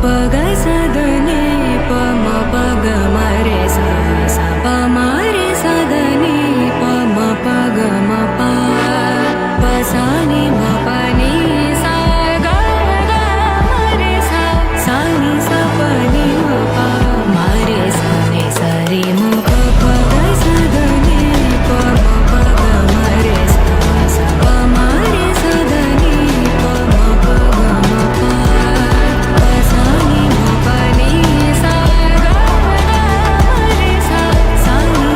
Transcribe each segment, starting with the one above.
प ग स द नि प म प ग म रे सा सा प म रे सा द नि प म प ग म प प सा नि म प नि सा ग ग म रे सा सा नि सा प नि म प म रे सा नि सा रे म प प ग स द नि प म प ग म रे सा सा प म रे सा द नि प म प ग म प प सा नि म प नि सा ग ग म रे सा सा नि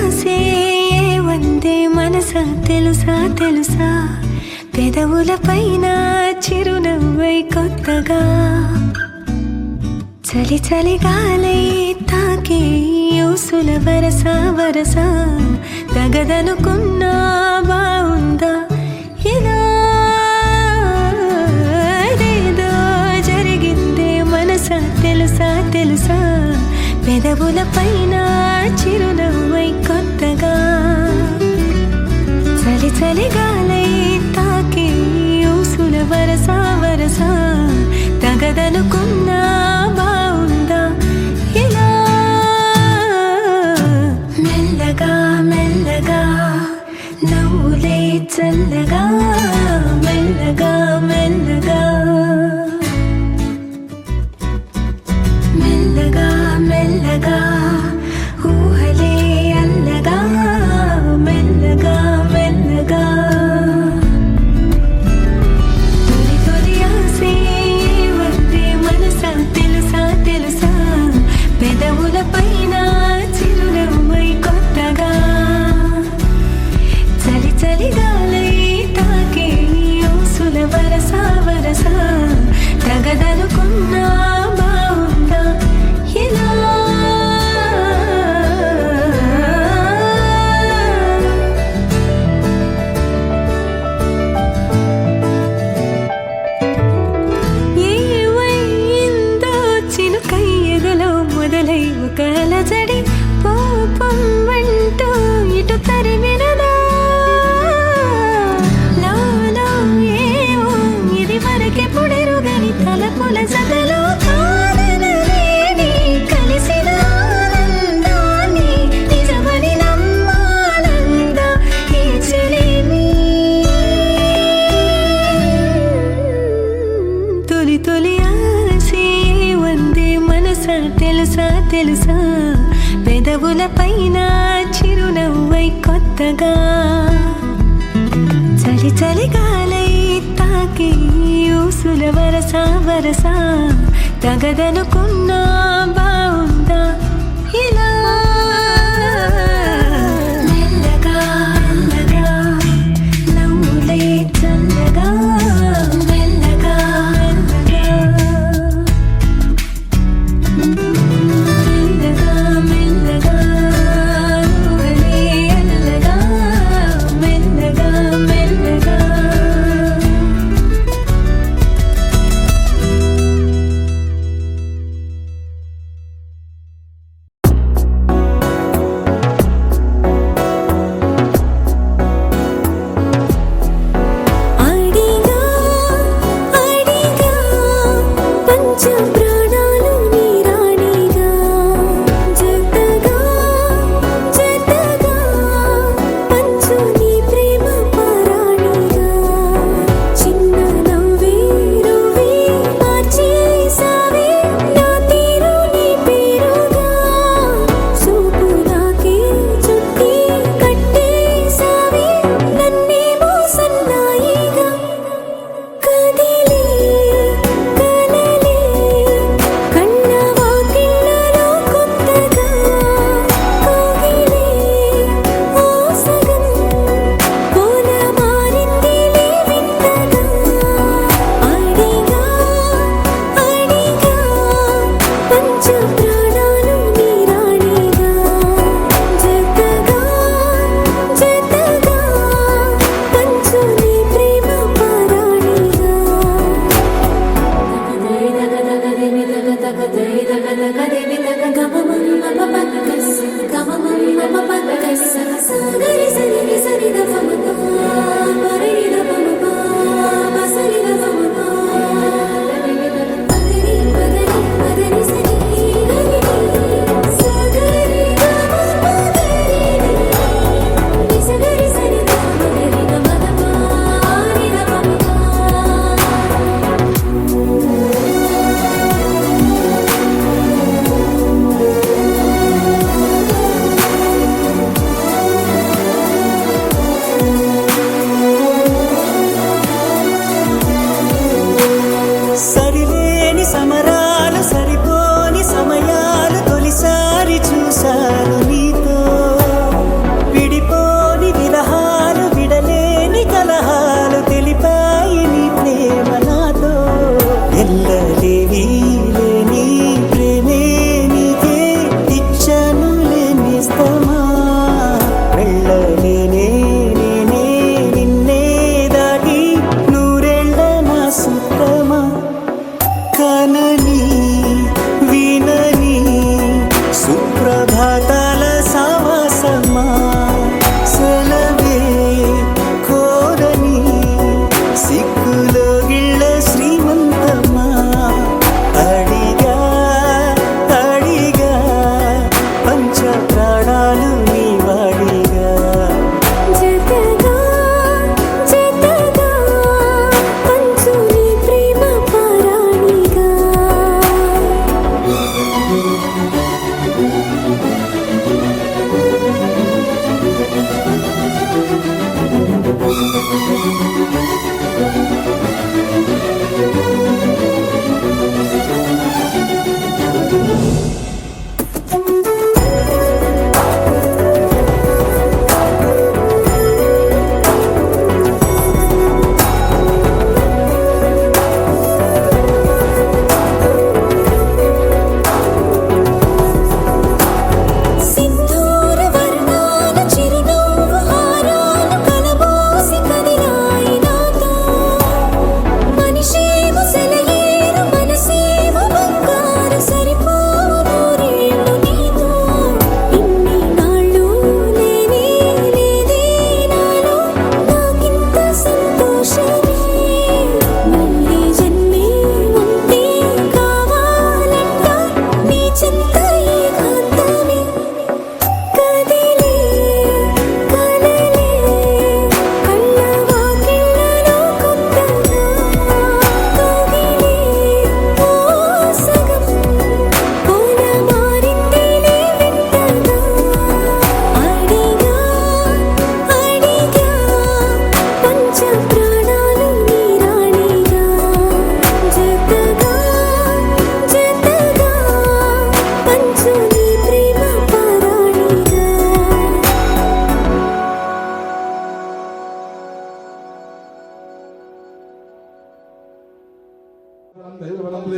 ఆసే వందే మనసా తెలుసా తెలుసా పెదవుల పైన చిరునవ్వై కొత్తగా చలి చలి గాలై తాకే యూసుల వరస వరస తగదనుకున్నా బావుందా ఇలా ఏదో జరిగిందే మనసా తెలుసా తెలుసా పెదవుల పైన చిరునవ్వై కొత్తగా చలి చలి గాలై తాకే ఊసుల వరస వరస తగదనుకున్నా బావుందా ఇలా మెల్లగా మెల్లగా నవ్వులే చల్లగా మెల్లగా మెల్లగా మెల్లగా మెల్లగా ఊహలే అల్లగా మెల్లగా మెల్లగా తొలి తొలి ఆసే వందే మనసా తెలుసా తెలుసా పెదవుల పైన చిరునవ్వై కొత్తగా చలి చలి గాలై తాకే ఊసుల వరస వరస తగదనుకున్నా బావుందా ఇలా ఏవైందో చినుకయ్యగలో మొదలై ఒక అలజడి పాపం అంటూ ఇటు తరిమినదా లోలో ఏవో ఇది వరకెప్పుడెరుగని తలపుల జతలో కాదనలేని కలిసిన ఆనందాన్ని నిజమని నమ్మాలందా ఈ చెలిమి తొలి తొలి ఆసే వందే మనసా తెలుసా తెలుసా పెదవుల పైన చిరునవ్వై కొత్తగా చలి చలి గాలై తాకి ఊసుల వరస వరస తగదనుకున్నా బావుందా ఇలా మెల్లగా మెల్లగా నవ్వులే చల్లగా మెల్లగా మెల్లగా మెల్లగా ఊహలే అల్లగా మెల్లగా మెల్లగా అడిగా అడిగా పంచ ప్రాణాలు నీ రాణిగా జతగా జతగా పంచు నీ ప్రేమ పరాణిగా చిన్న నవ్వే రువే మార్చేసావే నా తీరు నీ పేరుగా సూపులాకే చుట్టి కట్టేసావే నన్నేమో సన్నాయిగా కదిలే కలలే కన్న వాకిళ్ళలో కొత్తగా కోగిలే ఓ సగం పోల మారిందిలే వింతగా అడిగా అడిగా పంచ ప్రాణాలు నీ రాణిగా జతగా జతగా పంచు నీ ప్రేమ పరాణిగా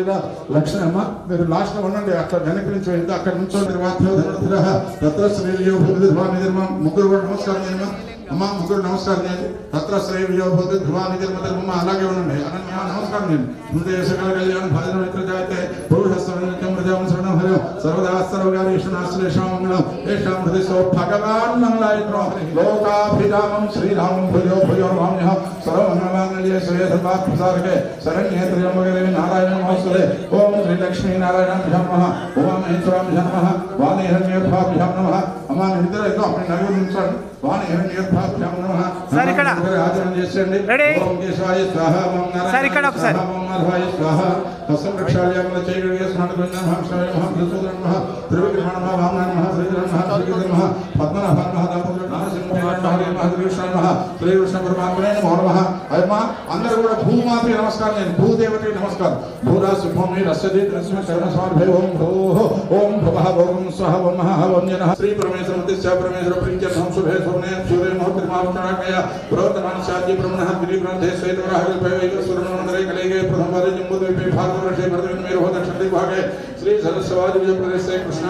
శ్రీరా లక్ష్మీ అమ్మ మీరు లాస్ట్ లో ఉండండి, అక్కడ వెనక్కి నుంచి వెళ్తే అక్కడ నుంచో తత్ర శ్రీయో నిర్మా ముగ్గురు కూడా నమస్కారం చేయమ్మా. అమ్మ ముగ్గురు నమస్కారం చేయండి. తత్ర శ్రీయో ధ్రువాని నిర్మ అలాగే ఉండండి. అనన్య నమస్కారం చేయండి. హృదయ సకల కళ్యాణ్ భజన మిత్ర జాయతే పురుషస్వరం ప్రజాం శరణం హరి సర్వదా సర్వగారీశ్వరాశ్లేషం ఏషాం హృదయ సో భగవాన్ మంగళాయత్రో లోకాభిరామం శ్రీరామం భుజో భుజో రామ్య సర్వమంగళమాంగళ్యే శ్రేయ సర్వాత్మసారకే శరణ్యే త్ర్యంబకే నారాయణ నమోస్తుతే. ఓం శ్రీ లక్ష్మీ నారాయణాభ్యాం నమః. ఉమామహేశ్వరాభ్యాం నమః. వాణీహిరణ్యేభ్యాం నమః. అమ్మ నిద్ర ఏదో అప్పుడు నలుగురు ఉంచండి. వాణీహిరణ్యేభ్యాం నమః. సార్ ఇక్కడ ఆచరణ చేసేయండి. ఓం కేశవాయ స్వాహ ఓం నారాయణ ఓం మార్వాయ స్వాహ హస్తం ప్రక్షాళయామల చేయగలిగే స్నానకుంజం హంసయ మహం త్రిసూదన మహ త్రివిక్రమణ మహ వామన మహ శ్రీధర మహ శ్రీకృష్ణ మహ పద్మనాభ మహ దామోదర నారసింహ మహ కృష్ణ మహ శ్రీకృష్ణ పరమాత్మనే నమో నమః. అయ్యమ్మ అందరూ కూడా భూమాతకి నమస్కారం చేయండి. భూదేవతకి నమస్కారం. భూరా శుభమి రస్యది నరసింహ శరణ స్వామి ఓం భూః ఓం భవః ఓం స్వః ఓం మహః ఓం జనః శ్రీ పరమేశ్వర ఉద్దేశ్య పరమేశ్వర ప్రించ శుభే శోభనే సూర్య మహోత్రి మహాప్రణాయ ప్రవర్తమాన శాద్య బ్రహ్మణ గిరి గ్రంథే శ్వేతవరాహ పైవైక సురమందరే కలేగే ప్రథమవారి జంబుద్వీపే భారతవర్షే భరతమే రోహత క్షత్రి భాగే శ్రీ సరస్వతి విజయ ప్రదేశే కృష్ణ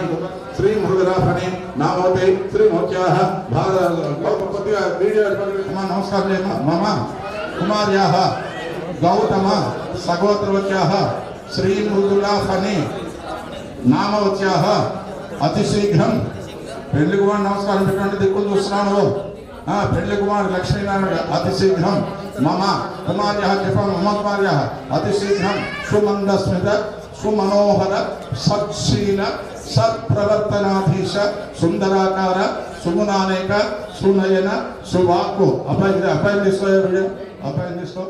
శ్రీ మృగరాఫణి నామోతే శ్రీ మోత్యాః కొద్దిగా వీడియో నమస్కారం మమ కుమార్యాః గౌతమ సగోత్రవత్యాః శ్రీ మృదులాఫణి నామవత్యాః అతి శీఘ్రం పెళ్లి కుమార్ నమస్కారం పెట్టండి. దిక్కులు చూస్తున్నాను. పెళ్లి కుమార్ లక్ష్మీనారాయణ అతి శీఘ్రం మమ కుమార్య మమ కుమార్య అతి శీఘ్రం సుమందస్మిత సుమనోహర సత్శీల సత్ప్రవర్తనాధీశ సుందరాకార సుమునానేక సునయన సువాక్కు. అబ్బాయి తీసుకో.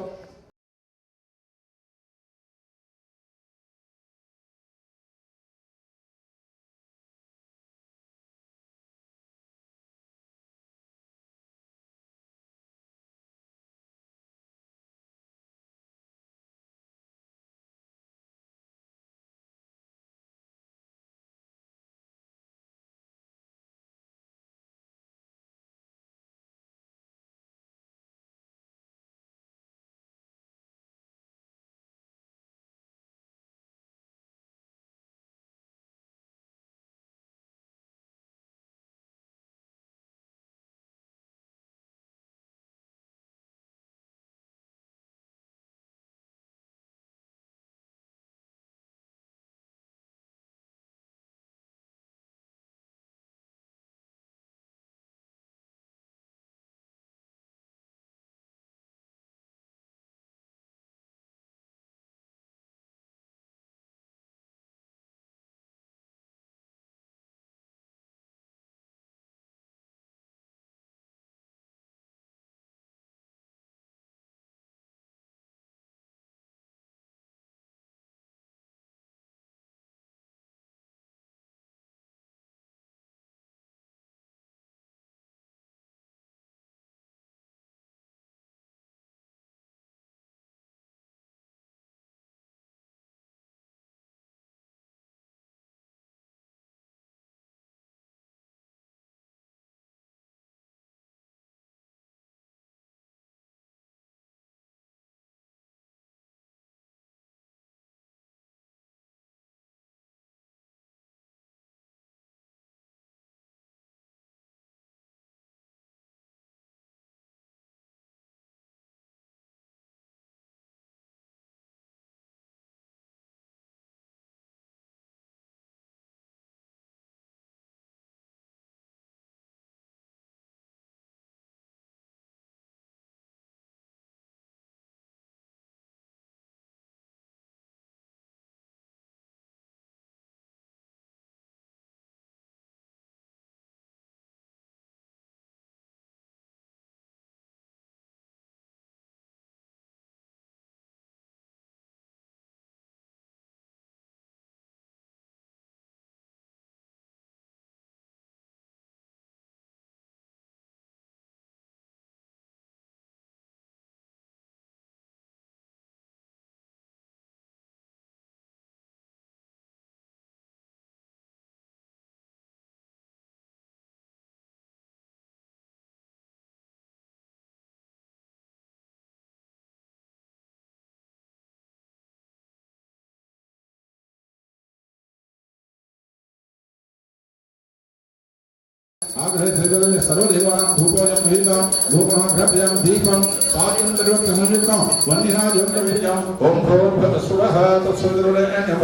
सर्वदेवानां धूपोऽयं वीर्यं धूपमाघ्राभ्यां दीपं स्वातन्त्र्योक्तसंयुक्तं वह्निनाद्योक्तवीर्यम् ॐ भूर्भुवस्सुवः तत्सवितुर्वरेण्यं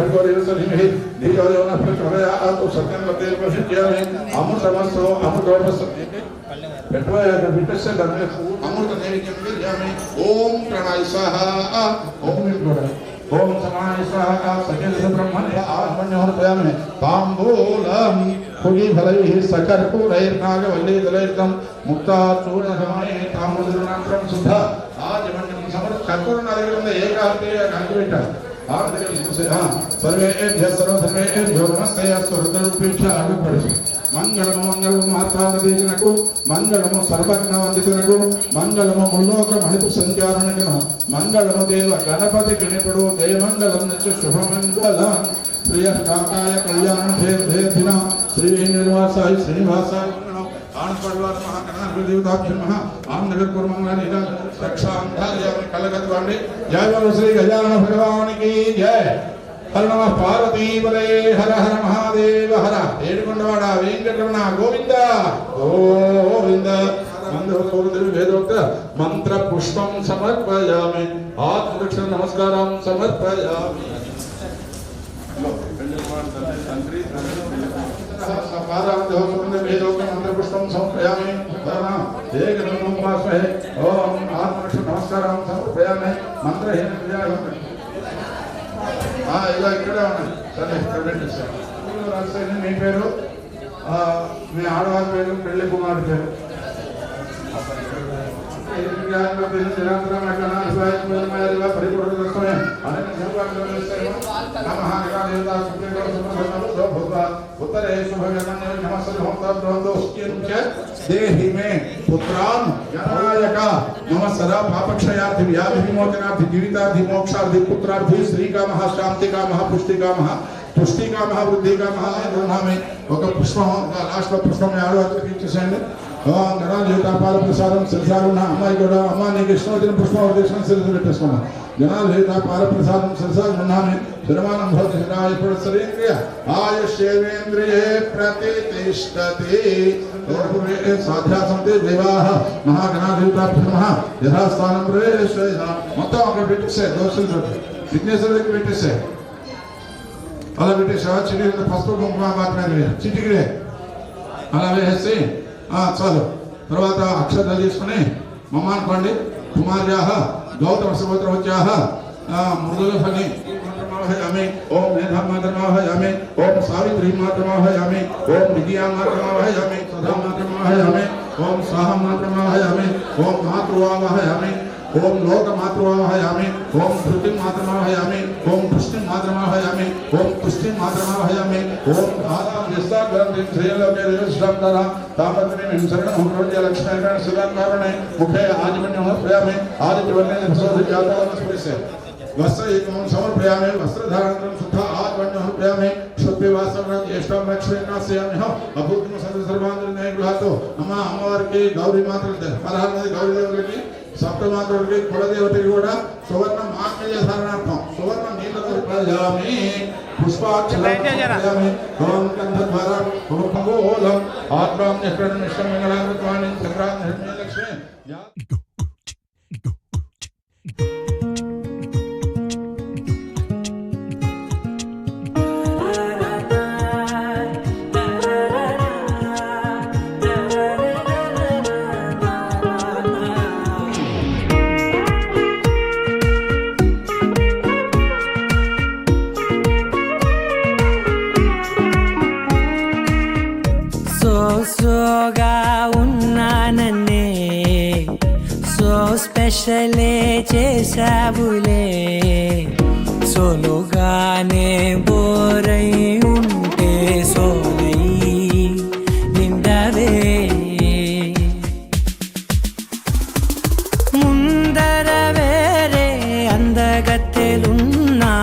धियो यो नः प्रचोदयात् सत्यं वदेव प्रसिद्ध्यामि अमृतमस्तु अमृतोपस्तु विटस्य धर्मे अमृत नैवेद्यं दीयामि ॐ प्रणय स्वाहा ॐ समाय स्वाहा सकेल ब्रह्मण्य आत्मन्योर्पयामि ताम्बूलं फुलिफलैः सकर्पूरैर्नागवल्लीदलैर्तं मुक्ताचूर्णसमये ताम्बूलनात्रं शुद्ध आजमन्यं समर्थ कर्पूरनादिकं एकार्तेय कान्तिवेट सर्वेभ्यः सर्वधर्मेभ्यो नमस्ते स्वरूपेक्ष आगपडि మంగళము మంగళము మాతాదేవినకు మంగళము సర్వజ్ఞ వందితునకు మంగళము ముల్లోక మణిపు సంచారణకు మంగళము దేవ గణపతి గణిపుడు దేవమంగళం నచ్చ శుభమంగళం ప్రియ కాకాయ కళ్యాణ ధేర్ధిన శ్రీ శ్రీనివాసాయ శ్రీనివాసాయ ఆనపడవార మహాగణాధిపతిదేవతాభ్యం మహా ఆంధ్రగర్ కుర్మంగాని రక్షాంధార్యామి కలగత్వాండి జయ శ్రీ గజానన భగవానికి జయ హర నమ పార్వతీపదే హర హర మహాదేవ హర ఏడుకొండవాడ వెంకటరమణ గోవింద గోవింద వేదోక్త మంత్ర పుష్పం సమర్పయామి ఆత్మదక్షిణ నమస్కారం సమర్పయామి వేదోక్త మంత్ర పుష్పం సమర్పయామి ఓం ఆత్మదక్షిణ నమస్కారం సమర్పయామి మంత్రహీన ఇలా ఇక్కడే ఉన్నాయి సరే ఇక్కడ పెట్టేసారు రాసేది మీ పేరు మీ ఆడవారి పేరు పెళ్లి కుమారుడి పేరు उत्तरे देहि मे पुत्रान् जनायक मम सदा पापक्षयार्थि व्याधि विमोचनार्थि जीवितार्थि मोक्षार्थि पुत्रार्थि श्रीकामः शान्तिकामः पुष्टिकामः पुष्टिकामः वृद्धिकामः नामे ఒక పుష్పం లాస్ట్ లో పుష్పం ఆడవారికి ఇచ్చేసేయండి గణాధిపాల ప్రసాదం శిరసాలున్న అమ్మాయి కూడా అమ్మ నీకు ఇష్టం వచ్చిన పుష్పం ఉద్దేశం శిరసు పెట్టేసుకున్నాం జనాధిపాల ప్రసాదం శిరసాలున్నామే శిరమానం భవతి ఇప్పుడు శరీంద్రియ ఆయుష్యేంద్రియే ప్రతిష్టతి సాధ్యాసంతే దేవాః మహాగణాధిపాభ్యః యథాస్థానం ప్రేషయ మొత్తం అక్కడ పెట్టేసే దోషులు సిగ్నేచర్ దగ్గర పెట్టేసే అలా పెట్టేసా చిటికి పసుపు కుంకుమ మాత్రమే చిటికిడే అలా వేసేసి చాలు తర్వాత అక్షతలు తీసుకుని మమ్మ అనుకోండి కుమార్యాః గౌతమ సుభద్రవత్యాః మృదులఫలి మాత్రమావహయామి ఓం మేధా మాత్రమావహయామి ఓం సావిత్రీ మాత్రమావహయామి ఓం విద్యా మాత్రమావహయామి సదా మాత్రమావహయామి ఓం సాహ మాత్రమావహయామి ఓం మాతృవావహయామి ओम लोक मातृवाहयामि ओम धृतिं मातृवाहयामि ओम पुष्टिं मातृवाहयामि ओम पुष्टिं मातृवाहयामि ओम आदां यस्ताग्रन्थिं श्रीलोके देवश्रमधरा तापत्रिं शरणं प्रोज्य लक्ष्मीकरण सुधाकारणे मुखे आजमन्यं प्रयामि आदित्यवर्णे प्रसोदजातवनस्पतिसे वस्त्र एकं समर्पयामि वस्त्रधारणं शुद्ध आजमन्यं प्रयामि शुद्धिवासनं ज्येष्ठं लक्ष्मीनास्यामि अभूतं सर्वांतरणे गृहातो अम्मा अम्मवारिकी गौरी मातृ परहारनदी गौरी देवतकी सप्तमातुడికి కులదేవతకి కూడా సువర్ణ మాంగళ్య ధారణార్థం సువర్ణ నీళ్ళతో ప్రజామి పుష్పాక్షరామి ఓం కంఠద్వారం ఓం కంగోలం ఆత్మాం నిష్కరణ నిష్కరణ మంగళామృతాని చక్రాం నిర్మయ లక్ష్మి సోగా ఉన్నానన్నే సో స్పెషలే చేసావులే సోలుగానే బోరై ఉంటే సోలై నిండవే ముందర వేరే అందగత్తెలున్నా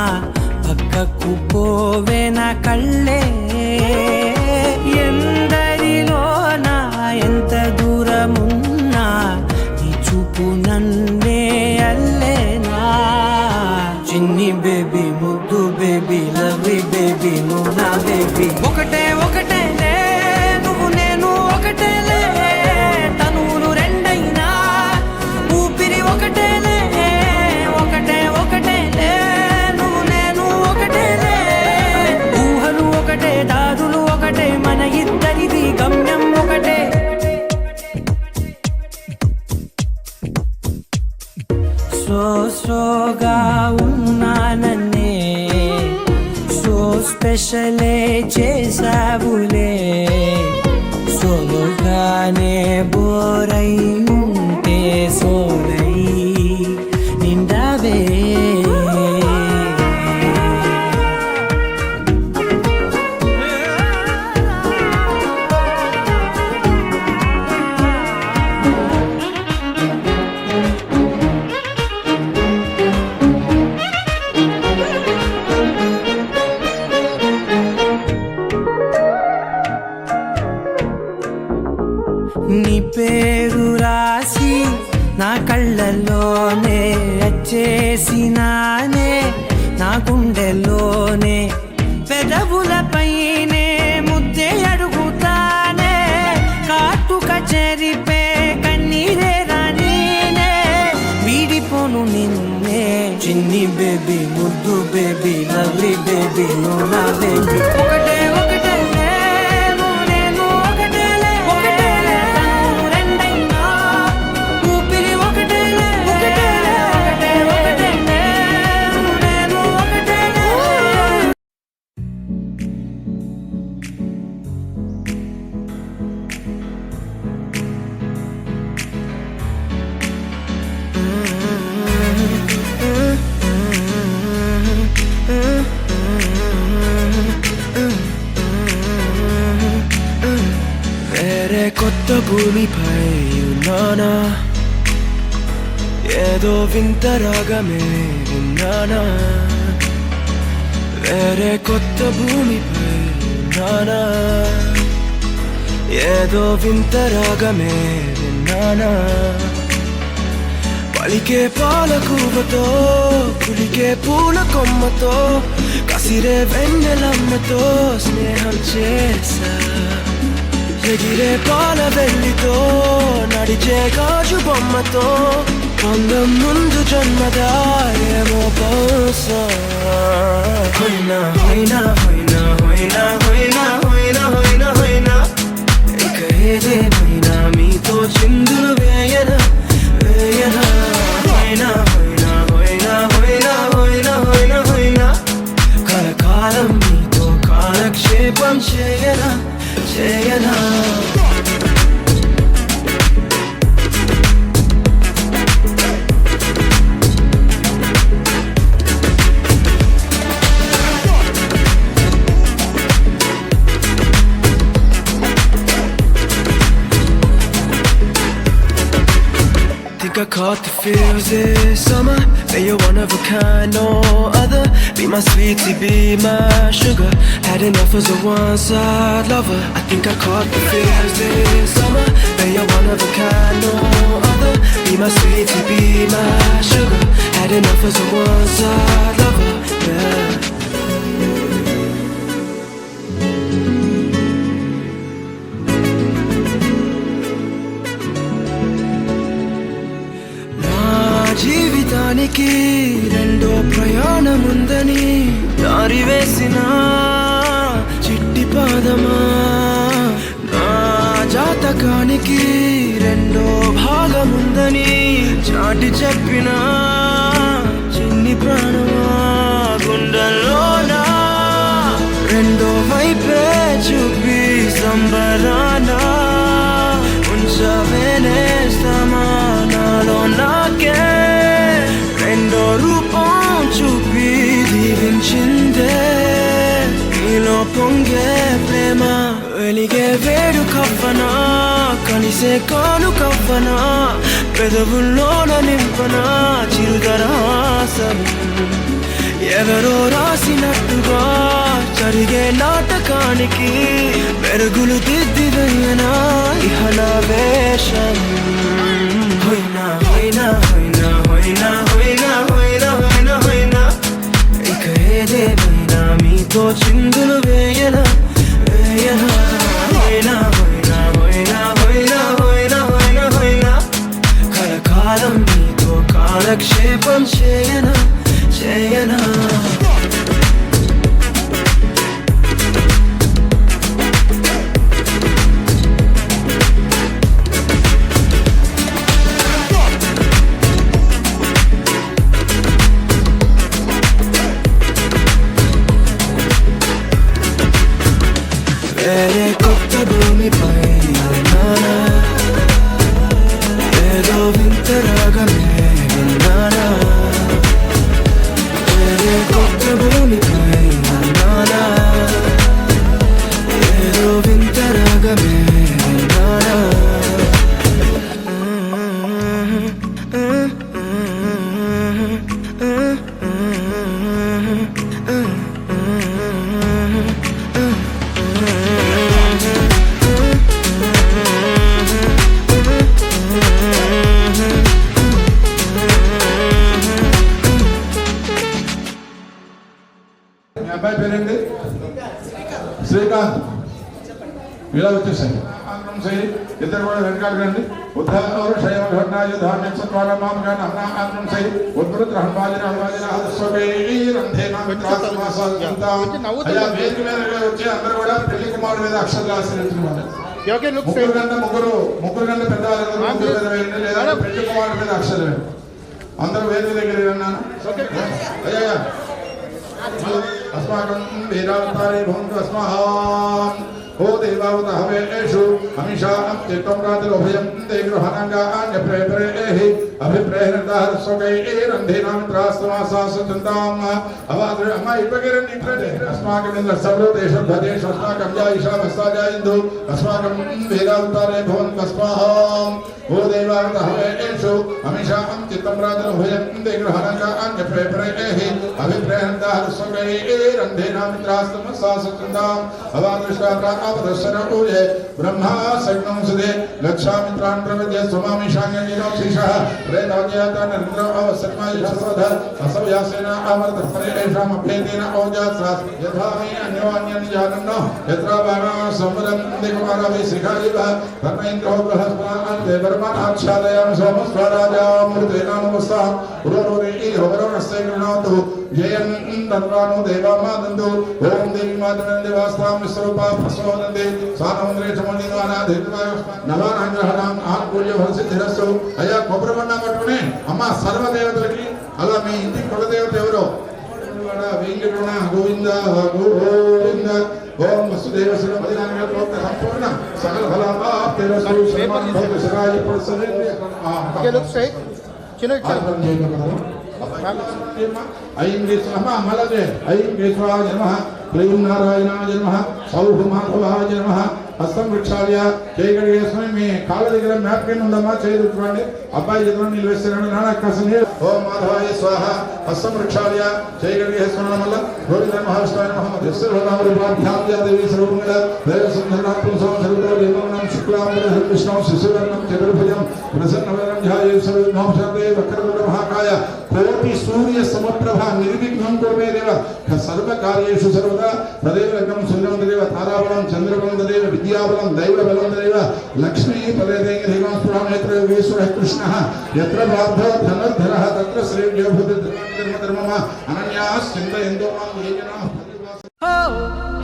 పక్కకు పోవే నా కళ్ళే ఎంత దూరమున్నా నీ చూపు నన్నే అల్లేనా చిన్ని బేబీ ముద్దు బేబీ లవ్లీ బేబీ నువ్వు నా బేబీ ఒకటే ఒకటేలే నువ్వు నేను ఒకటే స్లోగా ఉన్నానన్నే సో స్పెషలే చేసావులే సోలోగానే బోరై ఉంటే సోలై నిండావే నీ పేరు రాసి నా కళ్ళల్లోనే వచ్చేసినానే నా గుండెల్లోనే పెదవులపైనే ముద్దే అడుగుతానే కాటుక చెరిపే కన్నీరే రానీనే వీడిపోను నిన్నే చిన్ని బేబీ ముద్దు బేబీ లవ్లీ బేబీ నువ్వు నా బేబీ ఒకటే ఒకటే కొత్త భూమిపై ఉన్నానా ఏదో వింత రాగమే విన్నానా వేరే కొత్త భూమిపై ఉన్నానా ఏదో వింత రాగమే విన్నానా పలికే పాలకూవతో కులికే పూల కొమ్మతో కసిరే వెన్నెలమ్మతో స్నేహం చేసా ఎగిరే పాల వెల్లితో నడిచే గాజు బొమ్మతో అందం ముందు జన్మదాయేమో బహుశా హోయినా హోయినా హోయినా హోయినా హోయినా హోయినా హోయినా హోయినా ఇక ఏదేమైనా మీతో చిందులు వేయనా వేయనా హోయినా హోయినా హోయినా హోయినా హోయినా హోయినా హోయినా కలకాలం మీతో కాలక్షేపం చేయనా చేయనా Think I caught the feels this summer. Say you're one of a kind, no other. Be my sweetie, be my sugar. Had enough as a one-side lover. I think I caught the feels this summer. Say you're one of a kind, no other. Be my sweetie, be my sugar. Had enough as a one-side lover. Yeah. జీవితానికి రెండో ప్రయాణముందని దారి వేసిన చిట్టి పాదమా నా జాతకానికి రెండో భాగముందని చాటి చెప్పిన చిన్ని ప్రాణమా గుండెల్లోనా రెండో వైపే చూపి సంబరానా ఉంచవేనేస్తామా నాలో నాకే రెండో రూపం చూపి దీవించిందే నీలో పొంగే ప్రేమ వెలిగే వేడు కవ్వనా కలిసే కాను కవ్వనా పెదవుల్లోన నింపనా చిరుదరాసం ఎవరో రాసినట్టుగా జరిగే నాటకానికి మెరుగులు దిద్దిదయ్యనా ఇహనా వేషం హోయినా హోయినా హోయినా హోయినా హోయినా హోయినా హోయినా హోయినా ఇక ఏదేమైనా మీతో చిందులు వేయనా వేయనా హోయినా హోయినా హోయినా హోయినా హోయినా హోయినా హోయినా కలకాలం మీతో కాలక్షేపం చేయనా చేయనా పేరేంటి? శ్రీకాంత్. ఇలా వచ్చేసాయి. ఇద్దరు కూడా వెనకాల రండి. ఉద్ధవ శైవ ఘటనాయ ధార్మిక సత్వాల మామగాన అన్నాం సై ఉద్భృత హనుమాజన హనుమాజన స్వకైరంధేన విక్రాసమాసంతా. అలా వేదిక మీద వచ్చి అందరూ కూడా పెళ్లి కుమారుడు మీద అక్షరాలు ఆశ్రయించుకున్నారు. ముగ్గురు గంట పెద్ద లేదా పెళ్లి కుమారుడు మీద అక్షరం. అందరూ వేదిక దగ్గర అన్నాను. అయ్యా अस्माकं वीरावतारे भवन्तु अस्मान् ओ देवावत हवेषु हमिषां चित्तं रातिरभयं ते गृहाणाङ्गान्य प्रेपरेहि अभिप्रेरणतः स्वकैरन्धेनामित्रास्तमासासचन्ताम् अवाद्र अम्मा इपगिरन् इप्रते अस्माकमिन्द्र सर्वदेशभदेषु अस्माकं जायिषा वस्ताजायिन्दु अस्माकं वीरावतारे भवन्तु अस्मान् ओ देवावत हवेषु हमिषां चित्तं रातिरभयं ते गृहाणाङ्गान्य प्रेपरेहि अभिप्रेरणतः स्वकैरन्धेनामित्रास्तमासासचन्ताम् अवादृष्टा अवदर्शनपूजे ब्रह्मा सग्नं सुदे लक्षामित्रान् प्रविद्य स्वमामिषाङ्गीनो शिषः प्रेताज्ञाता नरेन्द्र अवसर्मा यशस्वध असव्यासेन अमृत परेषामभेदेन ओजात्सात् यथा मे अन्योन्यं जानन्नो यत्र वाणा संवदं दिक्पालवे शिखारिव धर्मेन्द्रो बृहस्पतिः देवर्माच्छादयां सोमस्वराजामृतेनानुपस्था उरोरे होवरनस्ते गृह्णातु जयन् तन्वानो देवामादन्तु ओम देवी मातरं देवास्तां विश्वरूपा प्रसोदन्ते सानवन्द्रे चमनिवाना देवता नवानाग्रहणां आनुकूल्य फलसिद्धिरस्तु अय्या కొబ్బరిబండ పట్టుకుని అమ్మ సర్వదేవతలకి అలా మీ ఇంటి కులదేవత ఎవరో వెంకటరమణ గోవింద గోవింద ఓం వసుదేవ శివ మదినాంగ ప్రోక్త సంపూర్ణ సకల ఫలాప్తిరస్తు శ్రీమాన్ భక్త శివాయ ప్రసన్నే ఓకే లుక్ స్ట్రైట్ చిన్న ऐं विश्वः मलदे ऐं विश्वाय नमः क्लीं नारायणाय नमः सौः माधवाय नमः हस्तं वृक्षालय చేయగలిగే స్వామి మీ కాళ్ళ దగ్గర మ్యాప్కిన్ ఉందమ్మా చేయదుకోండి అబ్బాయి ఎదురు నిలవేస్తున్నాడు నాన్న కసనే ఓం మాధవాయ స్వాహ హస్తం వృక్షాలయ చేయగలిగే స్వామి వల్ల గోవింద మహావిష్ణువాయ నమః దశరథనామ రూపాభ్యాం దేవి స్వరూపంగ దేవ సుందరనాథం సంసరుతో దేవనం శుక్లాంబర విష్ణు శిశువర్ణం చతుర్భుజం ప్రసన్నవదనం ధ్యాయే సర్వవిఘ్నోపశాంతయే వక్రతుండ మహాకాయ కోటి సూర్య సమప్రభ నిర్విఘ్నం కుర్మే దేవ సర్వకార్యేషు సర్వదా తదేవ లగ్నం సూర్యం తదేవ తారాబలం చంద్రబలం తదేవ విద్యాబలం దైవబలం తదేవ లక్ష్మీ పదేదేవ దేవం స్ఫురామేత్ర యోగేశ్వరః కృష్ణః యత్ర బాధో ధనుర్ధరః తత్ర శ్రేణ్యో భూతి ధర్మమ అనన్యాస్ చింతయంతో మాం యేజనాః హో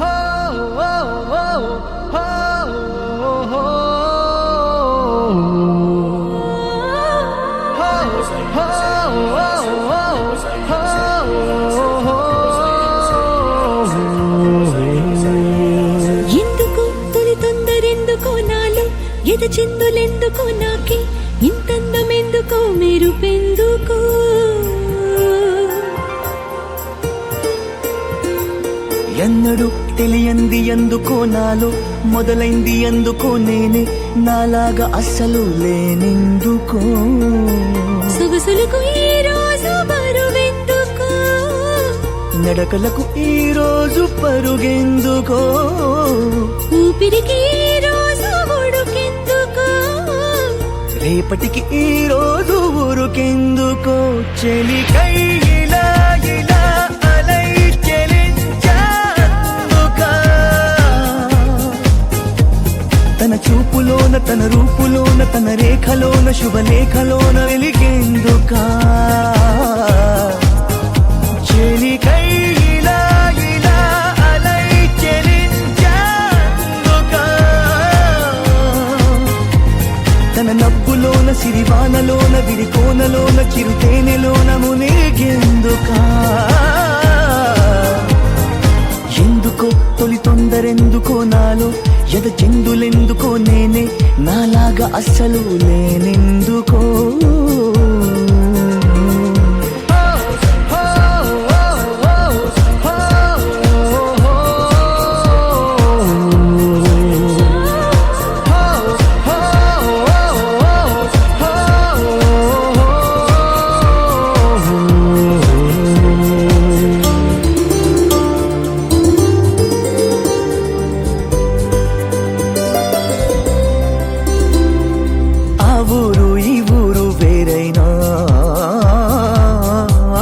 హో హో హో హో ఎద చిందులెందుకో నాకి ఇంతందమెందుకో మెరుపెందుకో ఎన్నడు తెలియంది ఎందుకో నాలో మొదలైంది ఎందుకో నేనే నాలాగా అస్సలు లేనెందుకో సొగసులకు ఈ రోజు బరువెందుకో నడకలకు ఈ రోజు పరుగెందుకో ఊపిరికి ఈ రోజు ఉడుకెందుకో రేపటికి ఈ రోజు ఊరుకెందుకో చెలికై ఇలా ఇలా అలై చెలించాందుకా తన చూపులోన తన రూపులోన తన రేఖలోన శుభలేఖలోన వెలిగేందుకా చెలికై ఇలా ఇలా అలై చెలించాందుకా తన నవ్వులోన సిరివానలోన విరికోనలోన చిరుతేనెలోన మునిగేందుకా ఎందుకో తొలి తొందరెందుకో నాలో ఎద చెందులెందుకో నేనే నాలాగా అస్సలు లేనెందుకో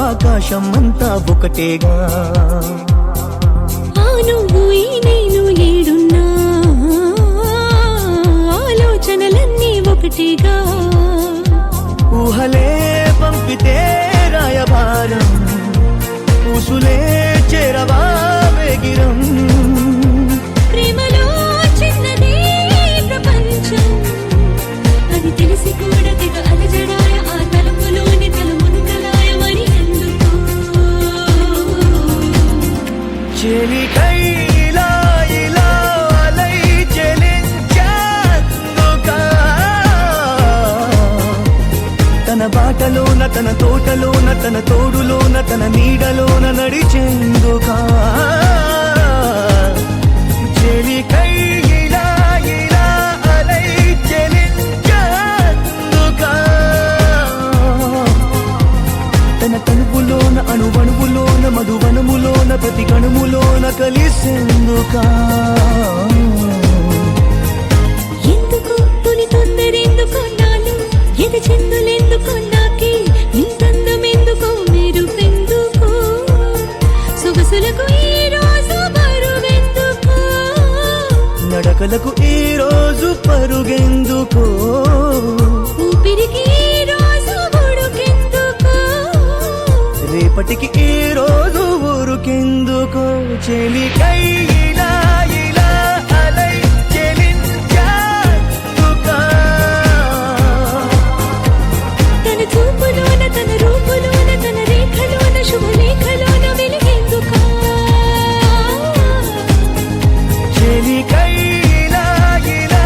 ఆకాశమంతా ఒకటేగా ఒకటిగా ఊహలే పంపితే రాయబారం ఊసులే చేరవా వేగిరం ప్రేమలో చిన్నదే ప్రపంచం అది తెలిసి కూడా తెగ అలజడాయ ఆ తలుపులోని తలుమును కలాయ మరి ఎందుకు చెలికై ఇలా ఇలా అలై చెలించేందుకా తన బాటలోన తన తోటలోన తన తోడులోన తన నీడలోన నడిచేందుకా చెలికై ఇలా ఇలా అలై చెలించేందుకా తన తలుపులోన అణువణువులోన మధువనములోన ప్రతి కణుములోన కలిసేందుకా ఎందుకు తొలి తొందరెందుకు నాలో ఎది చెందులెందుకు నాకే ఇంతందమెందుకు మెరుపెందుకు సొగసులకు ఈ రోజు బరువెందుకు నడకలకు ఈ రోజు పరుగెందుకో ఊపిరికి ఈ రోజు ఉడుకెందుకు రేపటికి ఈ రోజు ఊరుకెందుకో చెలికై ఇలా ఇలా అలై చెలించేందుకా తన చూపులోన తన రూపులోన తన రేఖలోన శుభలేఖలోన వెలిగేందుకా చెలికై ఇలా ఇలా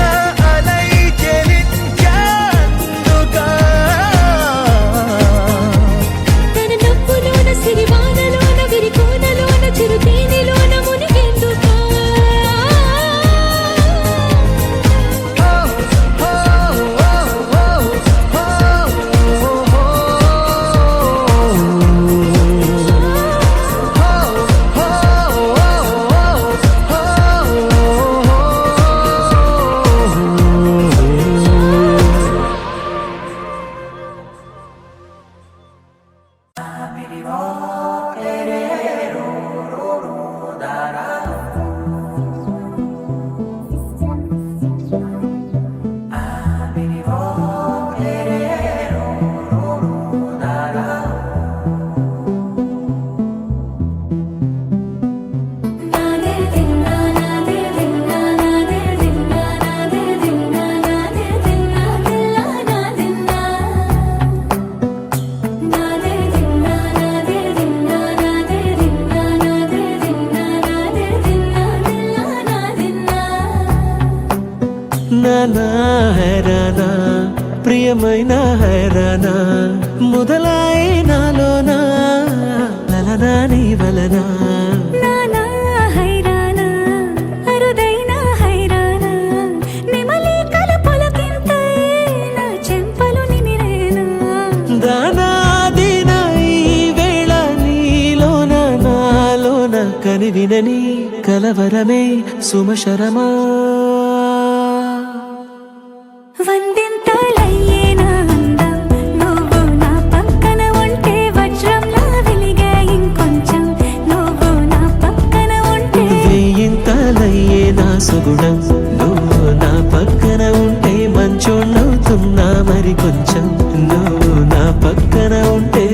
అలై చెలించేందుకా తన నవ్వులోన సిరివానలోన విరికోనలోన చిరుతేనెలోన మునిగేందుకా నానా హైరానా ప్రియమైన హైరానా మొదలాయి నాలోనా లలనా నీ వలనా నానా హైరానా అరుదైన హైరానా నెమలి కలపులకింతై నా చెంపలు నిమిరేనా దానాదిన ఈ వేళ నీలోన నాలోన కనివినని కలవరమే సుమశరమా వందింతలయ్యేనా అందం నువ్వు నా పక్కన ఉంటే వజ్రంలా వెలిగే ఇంకొంచెం నువ్వు నా పక్కన ఉంటే వేయింతలయ్యే నా సుగుణం నువ్వు నా పక్కన ఉంటే మంచోళ్ళవుతున్నా మరి కొంచెం నువ్వు నా పక్కన ఉంటే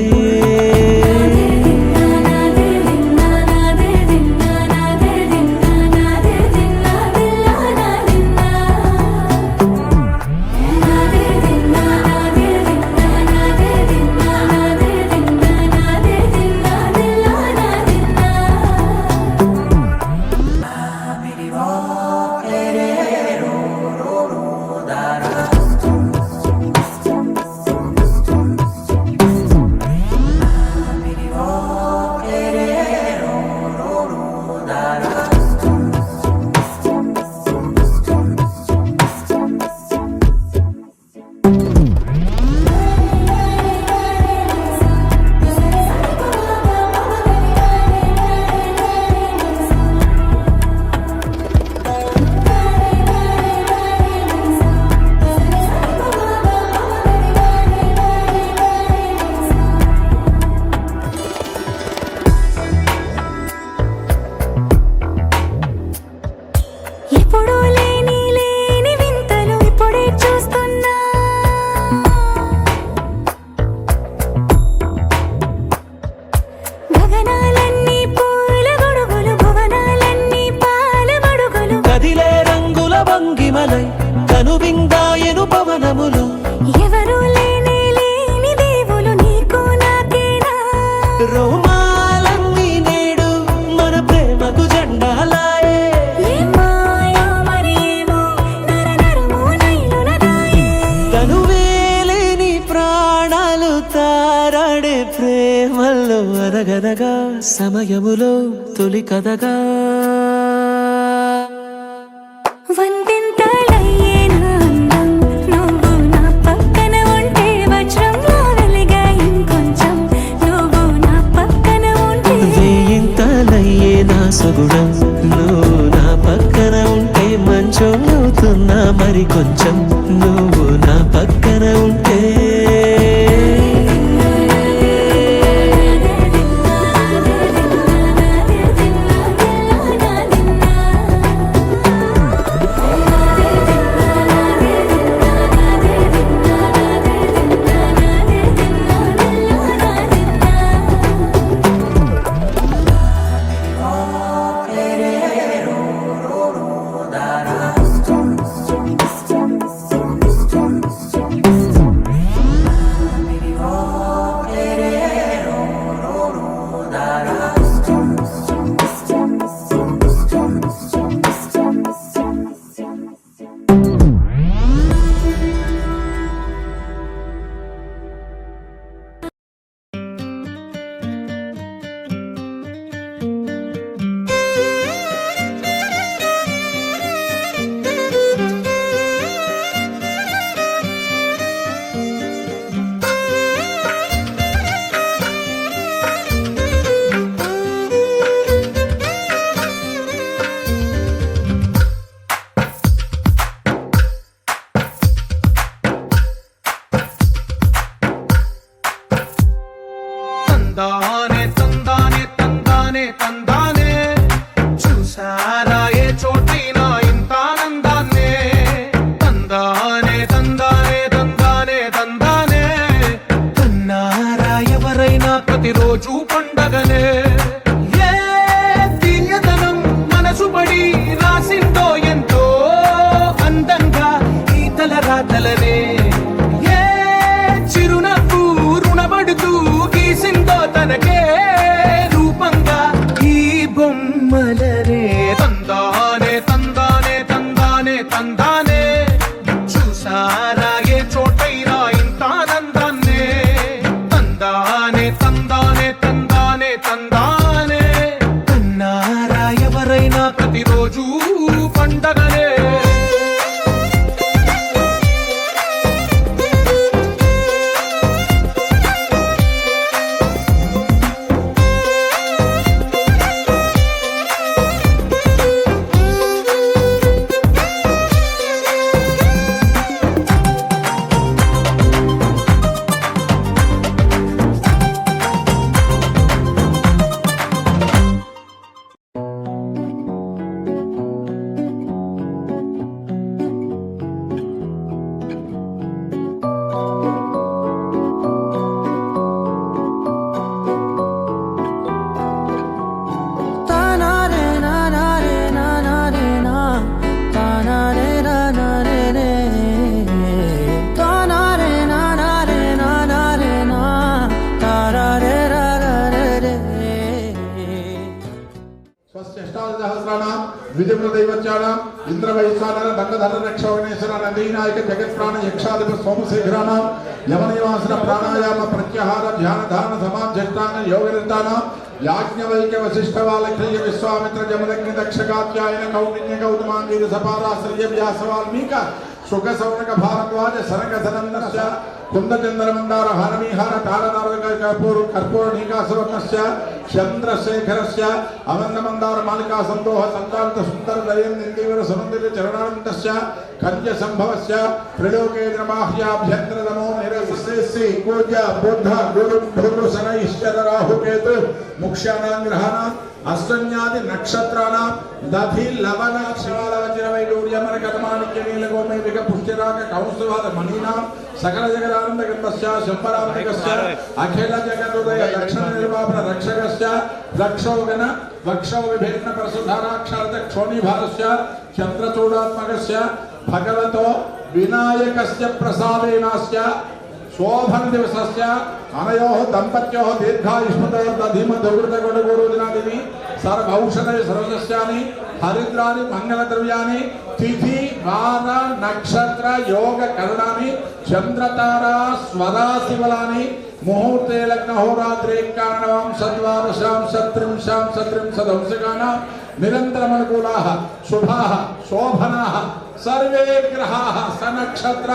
ఆడే ప్రేమల్లో అదగదగా సమయములో తొలి కథగా వందింతలయ్యేనా అందం నువ్వు నా పక్కన ఉంటే వజ్రంలా వెలిగా ఇంకొంచెం నువ్వు నా పక్కన ఉంటే వేయింతలయ్యే నా సగుణం నువ్వు నా పక్కన ఉంటే మంచం అవుతున్నా మరి కొంచెం నువ్వు నా పక్కన ఉంటే తందానే తందానే తందానే తందానే చూసారా ఏ చోటైనా ఇంత ఆనందాన్నే తందానే తందానే తందానే తందానే కన్నారా ఎవరైనా ప్రతిరోజు పండగనే ఏ తీయదనం మనసు పడి రాసిందో ఎంతో అందంగా ఈ తల రాతలనే ఏ చిరునవ్వు రుణపడుతూ గీసిందో తనకే రూపంగా ఈ బొమ్మలనే తందానే తందానే తందానే తందానే చూసారా ఏ చోటైనా ఇంత ఆనందాన్నే తందానే తందానే తందానే తందానే కన్నారా ఎవరైనా ప్రతిరోజు పండగనే విజయదేవచానం ఇంద్రవైశాన దంగధర రక్షోగణేశ్వర నదీనాయక జగత్ప్రాణ యక్షాధిప సోమశేఖరాణం యమనివాసన ప్రాణాయామ ప్రత్యాహార ధ్యాన ధారణ సమాధ్యష్టాన యోగనిర్ధానం యాజ్ఞవైక్య వశిష్ఠ వాలక్రియ విశ్వామిత్ర జమదగ్ని దక్షకాత్యాయన కౌండిన్య గౌతమాంగీర సపారాశ్రయ వ్యాస వాల్మీక సుఖ సౌనక భారద్వాజ సనక సనందస్య కుందచంద్రమందార హారమీహార తారనారక కర్పూర నీకాసువర్ణస్య చంద్రశేఖరస్య అమందమందార మాలికా సందోహ సంతాంత సుందర దయం నిందీవర సునందిర చరణానంతస్య కన్య సంభవస్య త్రిలోకే ద్రమాహ్యాభ్యంతరదమో నిరవిశ్రేష్ఠి పూజ్య బుద్ధ గురు భృగు శన ఈశ్వర రాహుకేతు ముఖ్యానాం గ్రహాణాం అశ్వన్యాది నక్షత్రాణం దధి లవణ శివాలవజ్రవైడూర్యమర కర్మాణిక్య నీలగోమేవిక పుష్యరాగ కౌస్తువాద మణీనాం సకల జగదానంద గంధస్య శంబరాంతకస్య అఖిల జగదుదయ లక్షణ నిర్వాపన రక్షకస్య రక్షోగణ వక్షో విభిన్న ప్రసుధారాక్షార్థ క్షోణీభారస్య చంద్రచూడాత్మకస్య భగవతో వినాయకస్య ప్రసాదేనాస్య శోభన దివసస్య అనయోః దంపత్యోః దీర్ఘాయుష్మతోర్దధిమ దుర్గృత గొడగోరు దినాదిని సర్వౌషధయ సర్వదస్యాని హరిద్రాని మంగళద్రవ్యాని తిథి వార నక్షత్ర యోగ కరణాని చంద్రతారా స్వరాశివలాని ముహూర్తే లగ్న హోరాత్రే కారణం సద్వాదశాం సత్రింశాం సత్రింశదంశకానాం నిరంతరమనుకూలాః శుభాః శోభనాః సర్వే గ్రహాః సనక్షత్ర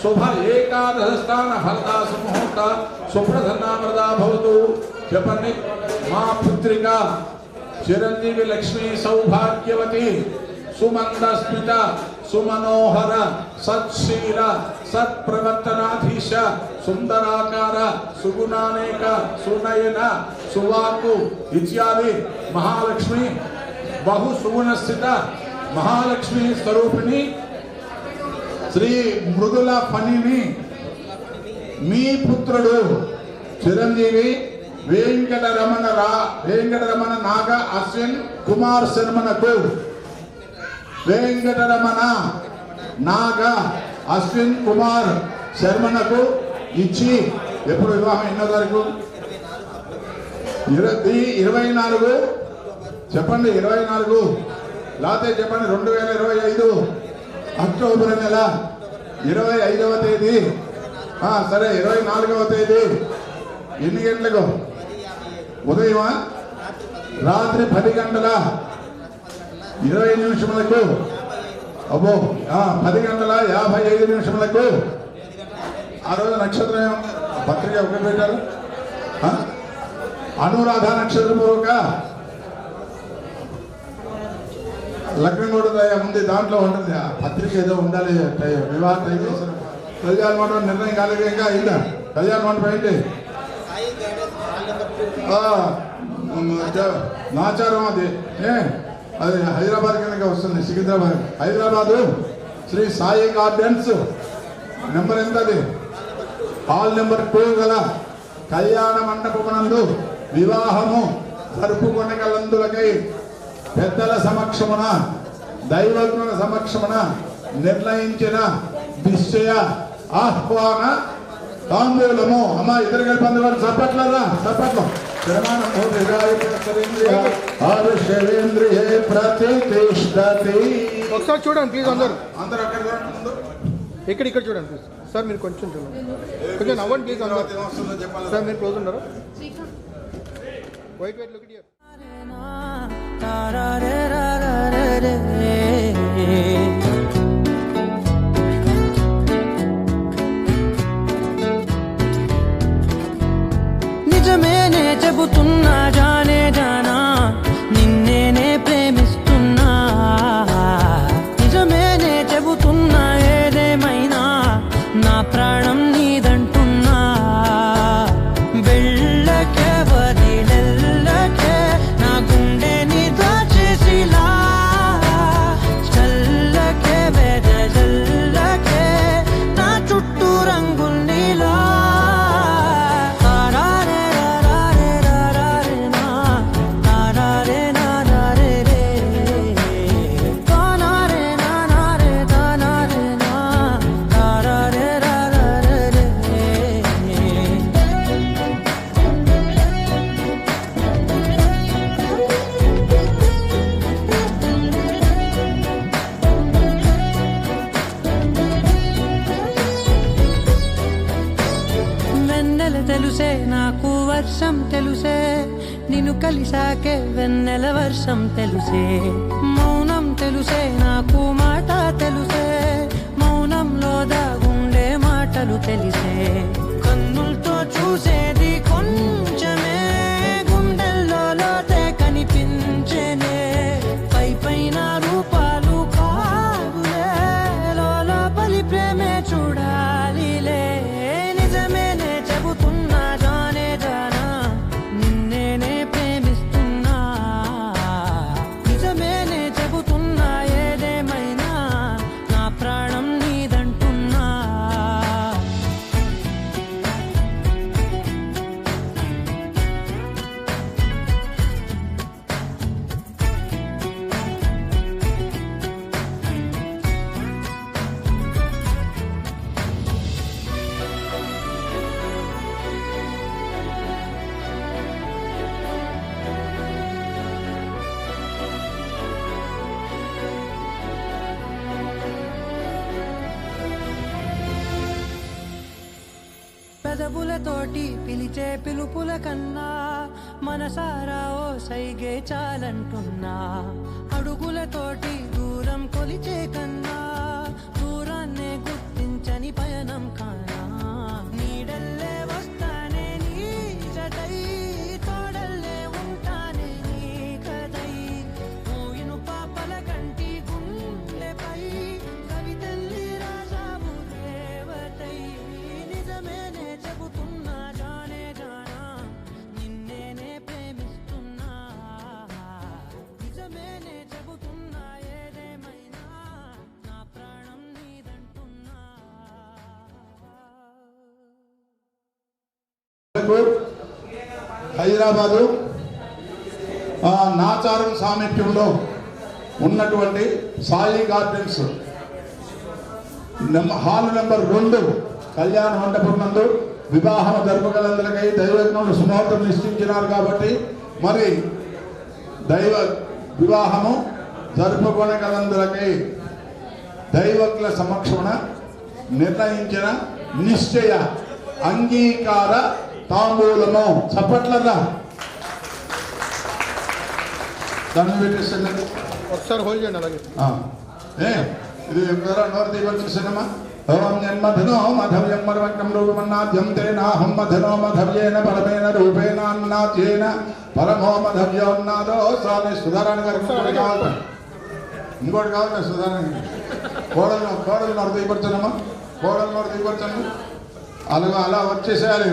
శుభ ఏకాదశ స్థాన ఫలదా సుముహూర్త సుప్రసన్నామృదా భవతు. చెప్పండి. మా పుత్రిక చిరంజీవి లక్ష్మీ సౌభాగ్యవతి సుమందస్మిత సుమనోహర సత్శీల సత్ప్రవర్తనాధీశ సుందరాకార సుగుణానేక సునయన సువాకు ఇత్యాది మహాలక్ష్మి బహు సుగుణస్థిత మహాలక్ష్మి స్వరూపిణి శ్రీ మృదుల ఫణిని మీ పుత్రుడు చిరంజీవి వెంకటరమణ నాగ అశ్విన్ కుమార్ శర్మనకు వెంకటరమణ నాగ అశ్విన్ కుమార్ శర్మనకు ఇచ్చి ఎప్పుడు వివాహం ఎన్నో తారీఖు 24 చెప్పండి 24 లేకపోతే చెప్పండి 2025 అక్టోబర్ నెల 25వ తేదీ సరే 24వ తేదీ ఎన్ని గంటలకు ఉదయం రాత్రి 10 గంటల 20 నిమిషములకు అబ్బో 10 గంటల 55 నిమిషములకు ఆ రోజు నక్షత్రం పత్రిక ఒకటి పెట్టారు అనురాధ నక్షత్రపూర్వక లగ్నం కూడా ఉంది దాంట్లో ఉంటుంది ఆ పత్రిక ఏదో ఉండాలి వివాహ టైం కళ్యాణ మండపం నిర్ణయం కాలేదు ఇంకా అయిందా కళ్యాణ మండపం ఏంటి నాచారం అది అది హైదరాబాద్ కనుక వస్తుంది సికింద్రాబాద్ హైదరాబాదు శ్రీ సాయి గార్డెన్స్ నెంబర్ ఎంత అది హాల్ నెంబర్ 2 గల కళ్యాణ మండపమునందు వివాహము జరుపుకొనగలందులకై పెద్దల సమక్షమున దైవజ్ఞుల సమక్షమున నిర్ణయించిన నిశ్చయ ఆహ్వాన తాంబూలము అమ్మ ఇద్దరు కలిపి అందువల్ల చప్పట్లరా చప్పట్లు ఒకసారి చూడండి ప్లీజ్ అందరూ అక్కడ ఇక్కడ చూడండి ప్లీజ్ సార్ మీరు కొంచెం చూడండి కొంచెం నవ్వండి ప్లీజ్ అందరూ సార్ మీరు క్లోజ్ ఉన్నారా వైట్ లుక్ ఇట్ హియర్ నిజమేనే చెబుతున్నా జానే జానా నిన్నేనే ప్రేమిస్తున్నా నిజమేనే చెబుతున్నా ఏదేమైనా నా ప్రాణం నీదంటున్నా వెళ్ళకే వదిలెల్లకే నా గుండెని దాచేసిలా చల్లకే వెదజల్లకే నా చుట్టూ రంగుల్నిలా తెలుసే నాకు వర్షం తెలుసే నిన్ను కలిసాకే వెన్నెల వర్షం తెలుసే మౌనం తెలుసే నాకు మాట తెలుసే మౌనంలో దాగుండే మాటలు తెలిసే కన్నులతో చూసేది కొంచెమే గుండెల్లో లోతే కనిపించేనే పై పైన రూపాలు కాదులే లోపలి ప్రేమే చూడాలిలే నిజమేనే చెబుతున్నా జానే జానా నిన్నేనే ప్రేమిస్తున్నా నిజమేనే చెబుతున్నా ఏదేమైనా పెదవులతోటి పిలిచే పిలుపుల కన్నా మనసారా ఓ సైగే చాలంటున్నా అడుగులతోటి దూరం కొలిచే కన్నా దూరాన్నే గుర్తించని పయనం కానా నీడల్లే వస్తానే నీ జతై తోడల్లే ఉంటానే నీ కదై మూయిను పాపల కంటి గుండెపై కవితల్లి రాజావు దేవతై నిజమేనే చెబుతున్నా జానే జానా నిన్నేనే ప్రేమిస్తున్నా నిజమేనే చెబుతున్నా ఏదేమైనా నా ప్రాణం నీదంటున్నా హైదరాబాదు నాచారం సామీప్యంలో ఉన్నటువంటి సాయి గార్డెన్స్ హాల్ నెంబర్ 2 కళ్యాణ మండపం నందు వివాహం జరపగలందరికై దైవజ్ఞులు సుముహూర్తం నిశ్చయించినారు కాబట్టి మరి దైవ వివాహము జరుపుకొనగలందరికై దైవజ్ఞ సమక్షమున నిర్ణయించిన నిశ్చయ అంగీకార తాంబూలము చప్పట్లరా దాన్ని పెట్టేస్తుంది ఒకసారి హోల్డ్ చేయండి అలాగే ఇది ఎవరా నోరు తీయవచ్చు సినిమా ఓం జన్మధనో మధవ్యం మర్వకం రూపమన్నాద్యం తేనాహం మధనో మధవ్యేన పరమేణ రూపేణ అన్నాద్యేన పరమో మధవ్యోన్నాదో స్వామి సుధారాణి గారు ఇంకోటి కావాలి సుధారాణి కోడలు నోరు తీయపరచనమ్మా కోడలు నోరు తీయపరచండి అలా వచ్చేసేయాలి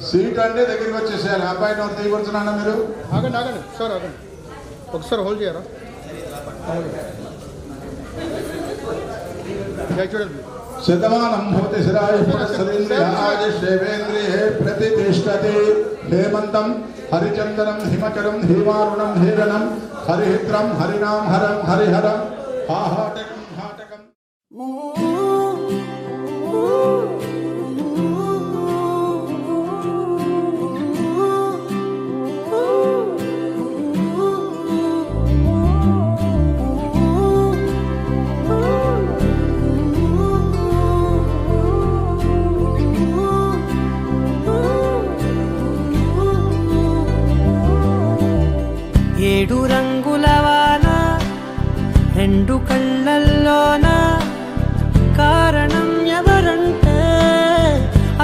సీట్ అంటే దగ్గరికి వచ్చేసేయాలి అబ్బాయి నోరు తీయపరచున్నా మీరు ఆగండి ఆగండి సార్ ఆగండి ఒకసారి హోల్డ్ చేయరా చూడండి శతమానం భవతి శిరాయ పునఃసరేంద్రియాయ శైవేంద్రియే ప్రతిష్ఠతి హేమంతం హరిచందనం హిమకరం హేమారుణం హేరణం హరిహిత్రం హరినాం హరం హరిహరం హాటకం హాటకం ఏడు రంగుల వాన రెండు కళ్ళల్లోన కారణం ఎవరంటే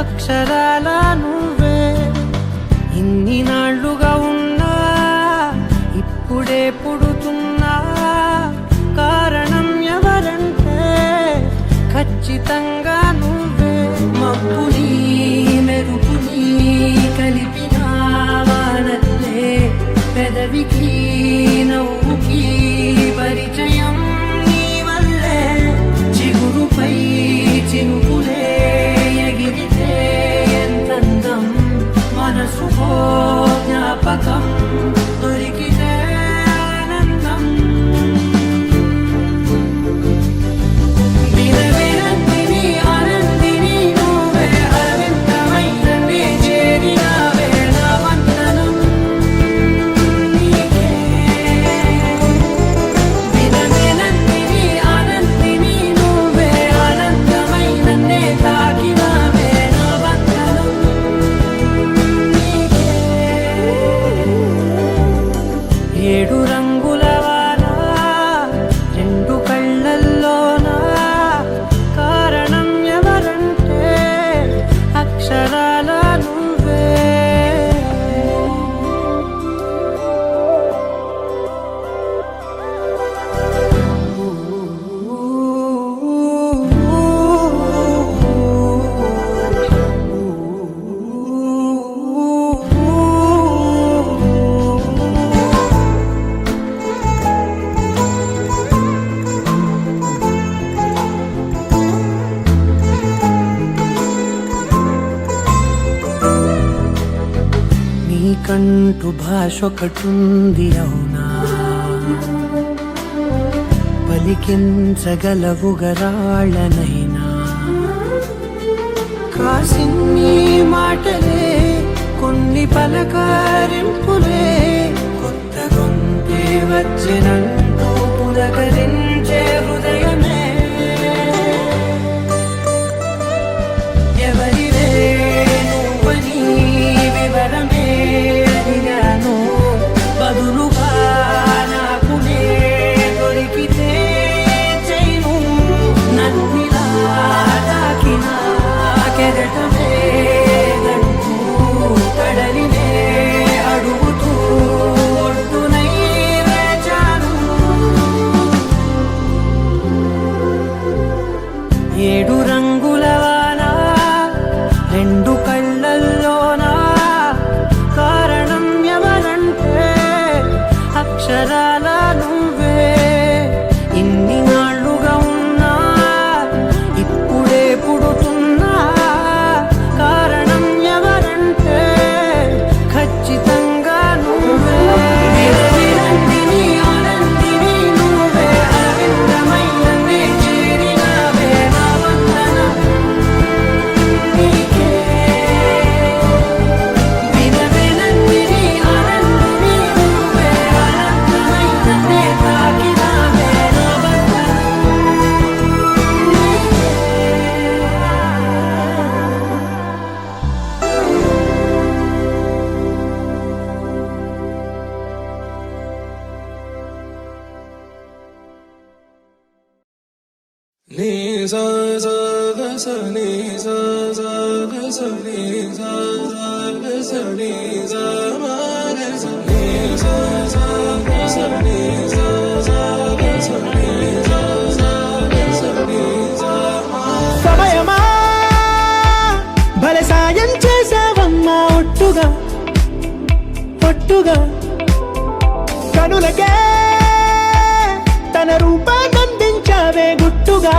అక్షరాల నువ్వే ఇన్ని నాళ్ళుగా ఉన్నా ఇప్పుడే పుడుతున్నా కారణం ఎవరంటే ఖచ్చితంగా నువ్వే మబ్బుని మెరుపుని కలిపిన వానల్లే పెదవికి నవ్వుకి పరిచయం నీ వల్లే చిగురుపై చినుకులే ఎగిరితే ఎంతందం మనసుకో జ్ఞాపకం దొరికితే ఆనందం వినవినందిని ఆనందిని నువ్వే అరవిందమైన నే చేరినావే నా వందనం వినవినందిని ఆనందిని నువ్వే ఆనందమైన నే తాకినావే నా వందనం ఏడు రంగుల వాన రెండు కళ్ళల్లోన కారణం ఎవరంటే అక్షరాల నువ్వే నీకంటూ భాష ఒకటుంది అవునా పలికించగలవు గరాళ్ళనైనా కాసిన్ని మాటలే కొన్ని పలకరింపులే కొత్త గొంతే వచ్చినంటూ పులకరించే హృదయమే ఎవరివే రెండు కళ్ళల్లోనా కారణం ఎవరంటే అక్షరాల నువ్వే ఇన్ని నాళ్ళుగా ఉన్నా ఇప్పుడే పుడుతున్నా కారణం ఎవరంటే ఖచ్చితంగా నువ్వే వినందిని ఆనందిని నువ్వే అరవిందమై నన్నే చేరినావే నా వందనం నీకే వినందిని ఆనందిని నువ్వే అనంతమై నన్నే తాకినావే నా వందనం నీకే ni sa sa ga sa ni sa sa ga sa ni sa sa ga sa ni sa ma ga sa ni sa sa ga sa ni sa sa ga sa ni sa sa ga sa ni sa ma సమయమా భలే సాయం చేసావమ్మా ఒట్టుగా ఒట్టుగా కనులకే తన రూపాన్నందించావే గుట్టుగా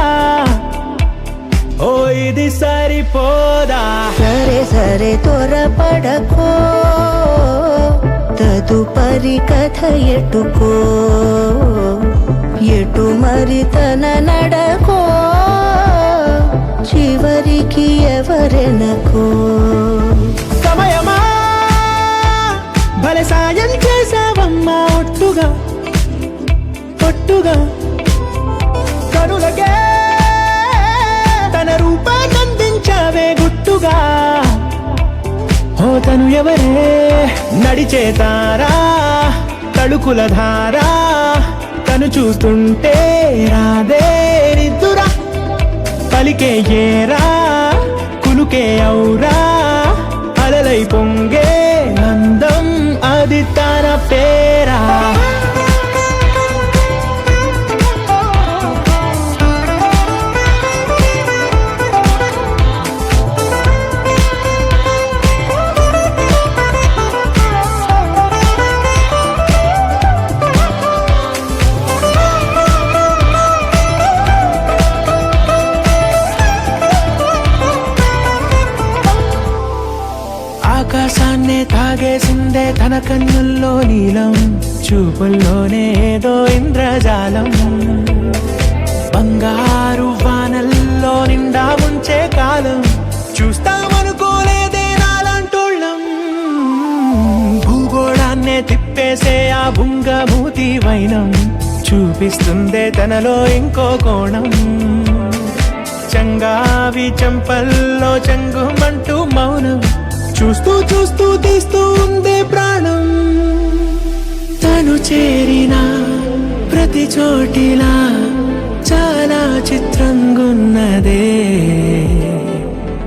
ఓ ఇది సరిపోదా సరే సరే త్వరపడకో తదుపరి కథ ఎటుకో ఎటు మరి తన నడకో చివరికి ఎవరెనకో సమయమా భలే సాయం చేసావమ్మా ఒట్టుగా ఒట్టుగా కనులకే తన రూపాన్నందించావే గుట్టుగా ఓ తను ఎవరే నడిచే తారా తళుకుల ధారా తను చూస్తుంటే రాదే నిద్దురా పలికే ఏరా కులుకే ఔరా అలలై పొంగే అందం అది తన పేరా ఆకాశాన్నే తాగేసిందే తన కన్నుల్లో నీలం చూపుల్లోనే ఏదో ఇంద్రజాలం బంగారు వానల్లో నిండా ముంచే కాలం చూస్తామనుకోలేదే నాలాంటోళ్ళం భూగోళాన్నే తిప్పేసే ఆ బుంగమూతి వైనం చూపిస్తుందే తనలో ఇంకో కోణం చంగావి చంపల్లో చంగుమంటూ మౌనం చూస్తూ చూస్తూ తీస్తూ ఉందే ప్రాణం తను చేరిన ప్రతి చోటిలా చాలా చిత్రంగున్నదే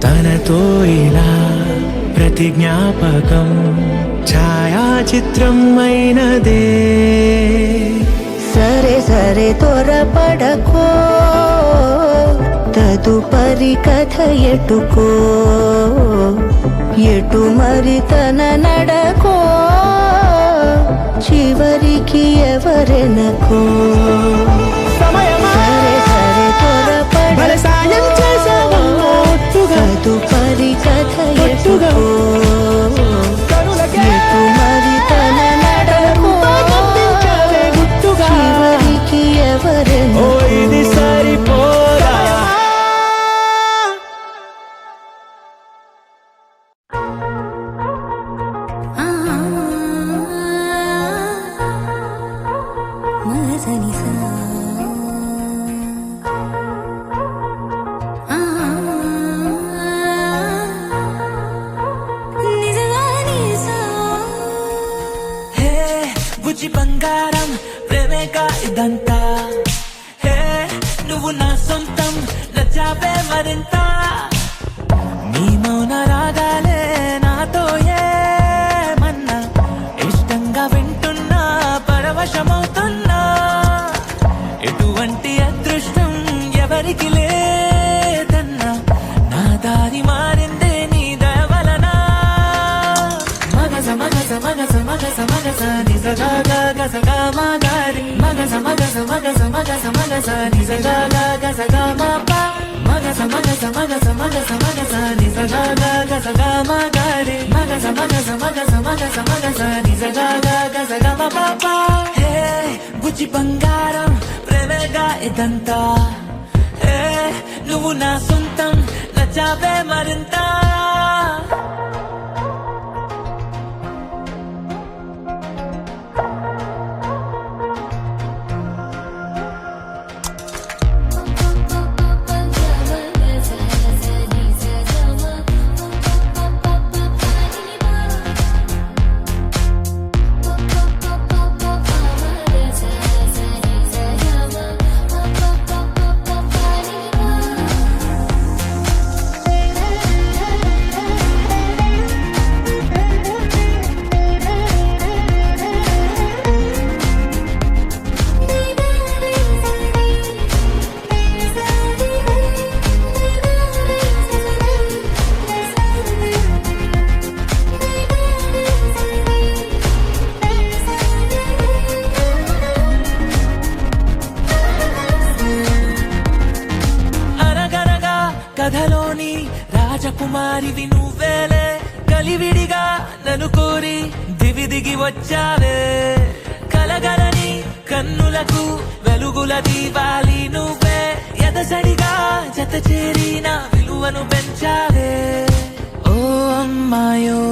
తనతో ఇలా ప్రతి జ్ఞాపకం ఛాయాచిత్రం అయినదే సరే సరే త్వరపడకో తదుపరి కథ ఎటుకో ఎటు మరి తన నడకో చివరికి ఎవరెనకో సమయమా సరే సరే భలే సాయం చేసావమ్మా ఒట్టుగా తదుపరి కథ ఒట్టుగా ఎటుకో కనులకే ఎటు మరి తన నడకో రూపాన్నందించావే గుట్టుగా చివరికి ఓ ఎవరెనకో ఇది సరిపోదా హే బుజ్జి బంగారం ప్రేమేగా ఇదంతా హే నువ్వు నా సొంతం నచ్చావే మరింత నీ మౌన రాగాలే నాతో ఏమన్నా ఇష్టంగా వింటున్నా పరవశమవుతున్నా ఎటువంటి అదృష్టం ఎవరికి లేదన్నా నా దారి మారిందే నీ సమగ సమగ సమగ స నిజ గ గ గ స గ మ ప మగ సమగ సమగ సమగ సమగ స నిజ గ గ గ స గ మ గ రే మగ సమగ సమగ సమగ సమగ స నిజ గ గ గ స గ మ ప ప హే బుజ్జి బంగారం ప్రేమగా ఇదంతా హే నువ్వు నా సొంతం నచ్చావే మరింత కథలోని రాజకుమారివి నువ్వేలే కలివిడిగా నన్ను కోరి దివి దిగి వచ్చావే కలగలని కన్నులకు వెలుగుల దీవాలి నువ్వే ఎదసడిగా జత చేరి నా విలువను పెంచావే ఓ అమ్మాయో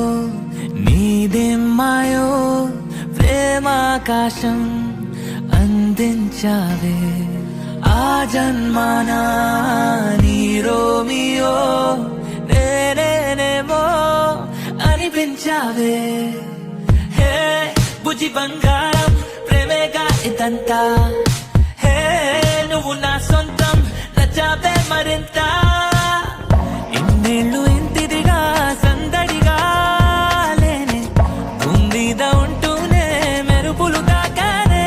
నీదేమ్మాయో ప్రేమాకాశం అందించావే ఆ జన్మానా నీ రోమియో నేనేనేమో అనిపించావే హే బుజ్జి బంగారం ప్రేమేగా ఇదంతా హే నువ్వు నా సొంతం నచ్చావే మరింత ఇన్నేళ్ళు ఇంతిదిగా సందడిగా లేనే ఉందిద ఉంటూనే మెరుపులు తాకానే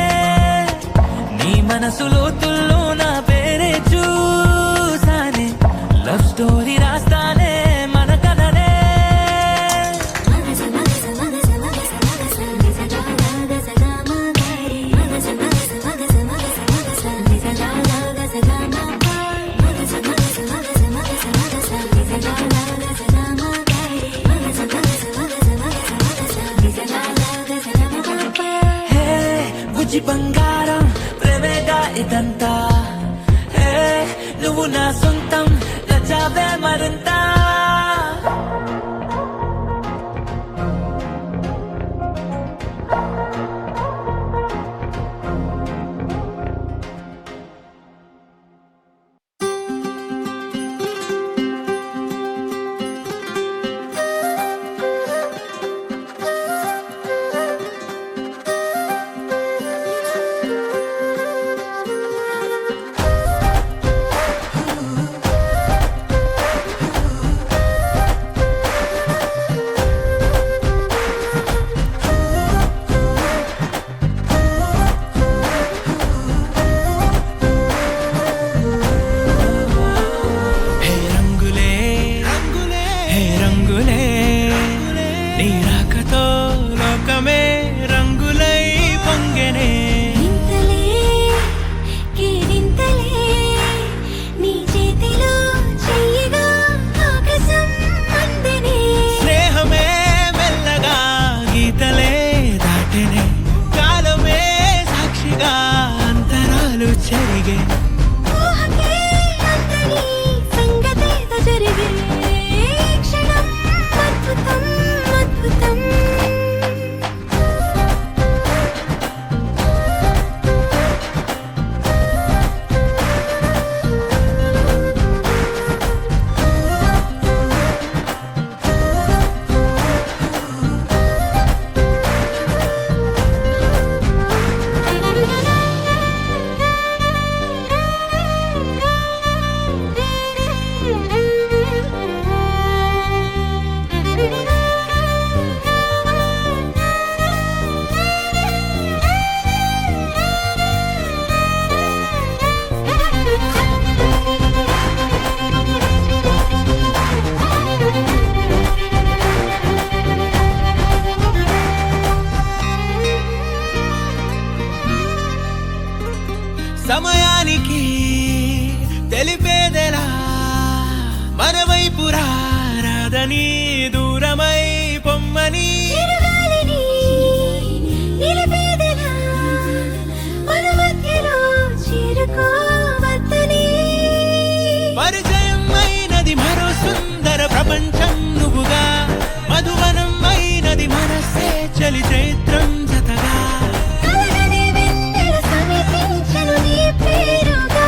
నీ మనసులో తుల్లో నా పేరే చూసానే లవ్ స్టోరీ రాస్తానే మన కథనే హే బుజ్జి బంగారం ప్రేమేగా ఇదంతా హే నువ్వు నా సొంతం నచ్చావే మరింత కాదని దూరమై పొమ్మని చిరుగాలిని నిలిపేదెలా మన మధ్యలో చేరుకోవద్దని పరిచయం అయినది మరో సుందర ప్రపంచం నువ్వుగా మధువనం అయినది మనసే చలి చైత్రం జతగా కలగని వెన్నెల సమీపించను నీ పేరుగా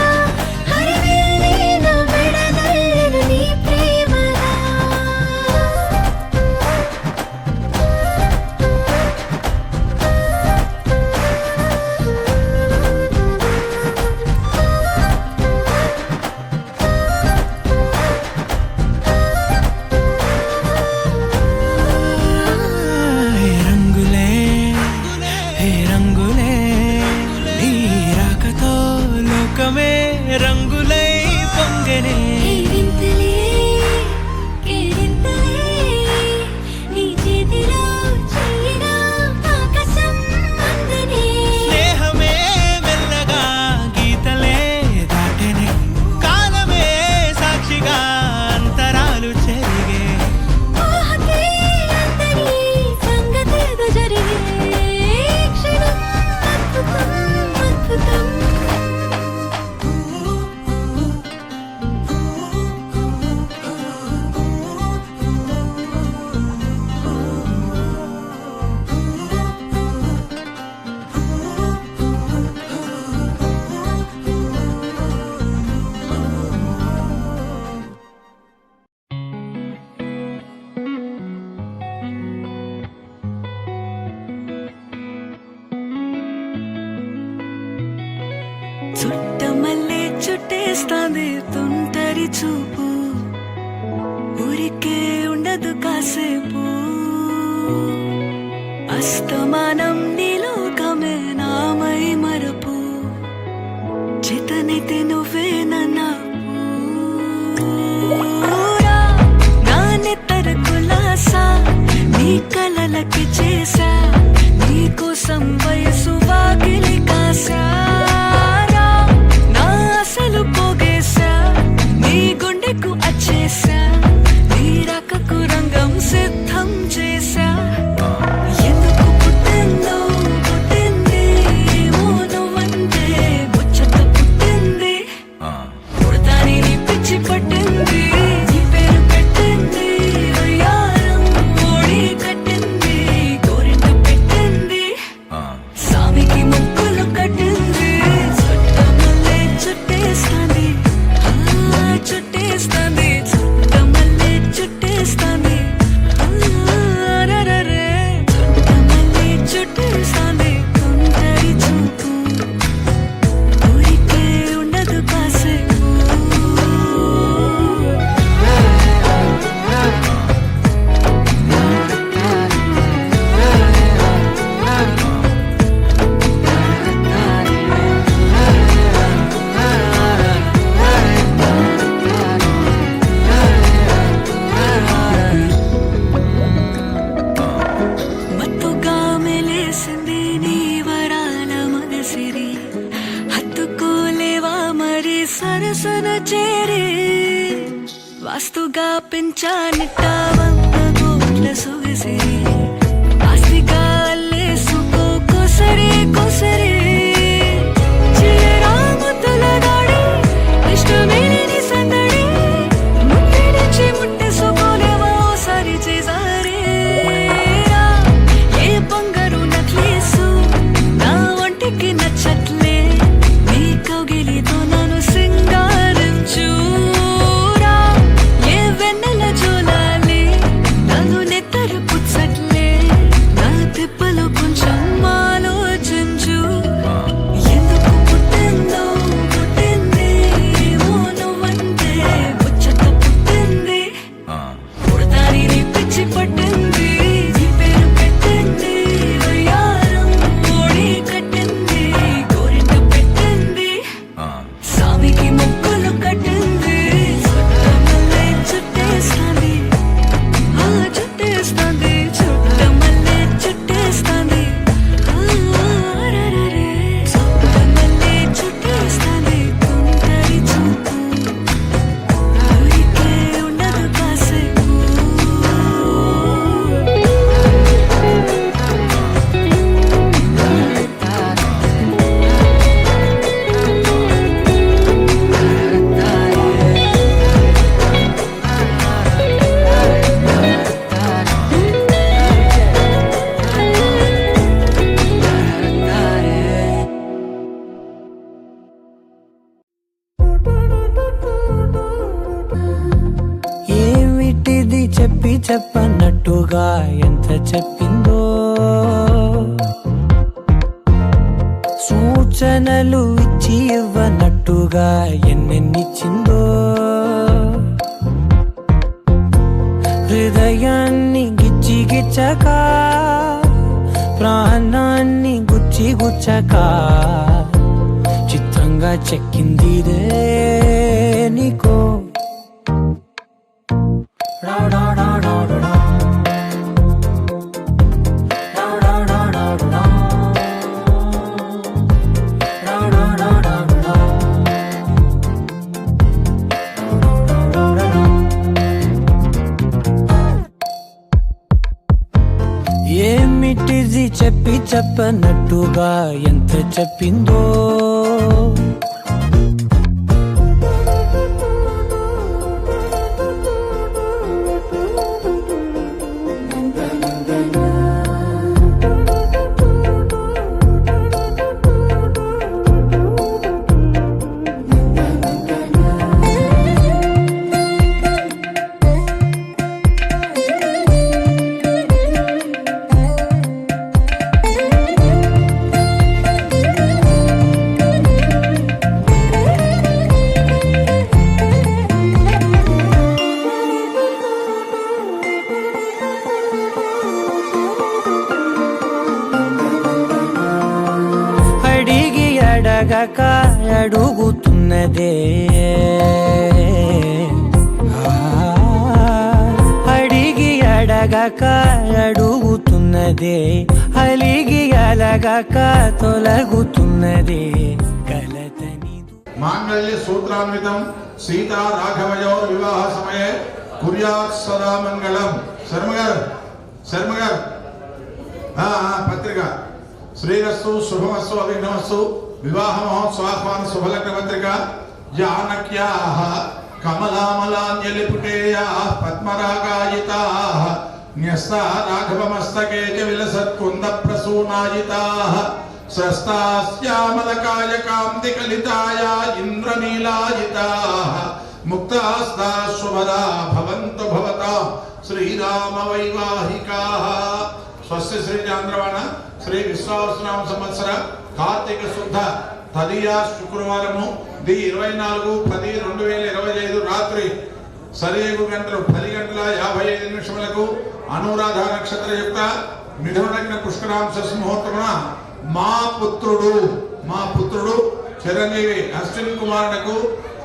హరివేళను విడదల్లను నీ ప్రేమగా హే రంగులే హే రంగులే నీ రాకతో లోకమే రంగులై పొంగనే కేరింతలే కేరింతలే నీ చేతిలో చెయ్యినా ఆకాశం అందనే స్నేహమే మెల్లగా గీతలే దాటెనే కాలమే సాక్షిగా అంతరాలు చెరిగే ఊహకే అందని సంగతేదో జరిగే క్షణం అద్భుతం అద్భుతం చుట్టమల్లే చుట్టేస్తాంది తుంటరి చూపు ఊరికే ఉండదు కాసేపు అస్తమానం నీలోకమే నామై మరపు చేతనైతే నువ్వే నన్నా నా నెత్తర కులాసా నీ కలలకి చేసా నీ కోసం వయసు వాకిలి కాసా నా అసలు పోగేసా నీ గుండెకు అచ్చేసా నీ రాకకు రంగం సిద్ధం చేసా ఎందుకు పుట్టిందో పుట్టింది ఏమో నువ్వంటే ముచ్చట పుట్టింది పుడతాని నీ పిచ్చి పట్టింది నీ పేరు పెట్టింది వయ్యారం ఓడి కట్టింది గోరింట పెట్టింది సామికి ముక్కులు కట్టింది చుట్టమల్లే చుట్టేస్తాంది చుట్టేస్తాంది చుట్టమల్లే చుట్టేస్తాంది రరరే చుట్టమల్లే చుట్టేస్తాంది తుంటరి చూపు ఊరికే ఉండదు కాసేపు మత్తుగా మెలేసింది నీ వరాల మగసిరి హత్తుకోలేవా మరి సరసన చేరి వాస్తుగా పెంచానిట్ట 100 కోట్ల సొగసిరి ఆస్తిగా అల్లేసుకో కొసరి కొసరి చిల్లరా ముద్దుల దాడి ఇష్టమేలేని సందడి ముట్టడిచి ముట్టేసుకోలేవా ఓసారి చేసారి ఏ బంగారు నక్లీసు నా ఒంటికి నచ్చట్లే నీ కౌగిలితో నన్ను సింగారించురా ఏ వెన్నెల జోలాలి చెప్పనట్టుగా ఎంత చెప్పిందో, సూచనలు ఇచ్చి ఇవ్వనట్టుగా ఎన్నెన్నిచ్చిందో, హృదయాన్ని గిచ్చి గిచ్చక ప్రాణాన్ని గుచ్చి గుచ్చక చిత్రంగా చెక్కిందిదే నీకో. ఏమిటిది చెప్పి చెప్పనట్టుగా ఎంత చెప్పిందో, అడిగి అడగక అడుగుతున్నదే, అడిగి అడగక అడుగుతున్నదే, అలిగి అలగక తొలగుతున్నదే కలతని. మాంగళ్య సూత్రాన్వితం సీతా రాఘవయో వివాహ సమయే కుర్యాత్ సదా మంగళం. శర్మ గారు పత్రిక శ్రీరస్సు శుభమస్సు అభిఘ్నమస్సు వివాహ మహోత్సవాహ్వాన శుభలగ్న పత్రిక జానక్యాః కమలామలాన్యలిపుటేయాః పద్మరాగాయితాః న్యస్తా రాఘవమస్తకే చ విలసత్కుంద ప్రసూనాయితాః స్రస్తాస్యామలకాయకాంతికలితాయా ఇంద్రనీలాయితాః ముక్తాస్తా శుభదా భవంతు భవతాం శ్రీరామ వైవాహికాః. స్వస్తి శ్రీ చాంద్రవాణ శ్రీ విశ్వావసనామ సంవత్సర కార్తీక శుద్ధ తదియ శుక్రవారము ది 24/10/2025 రాత్రి 10:55 అనురాధ నక్షత్ర యొక్క మిథున పుష్కరాంశ ముహూర్తమున మా పుత్రుడు చిరంజీవి అశ్విన్ కుమారునకు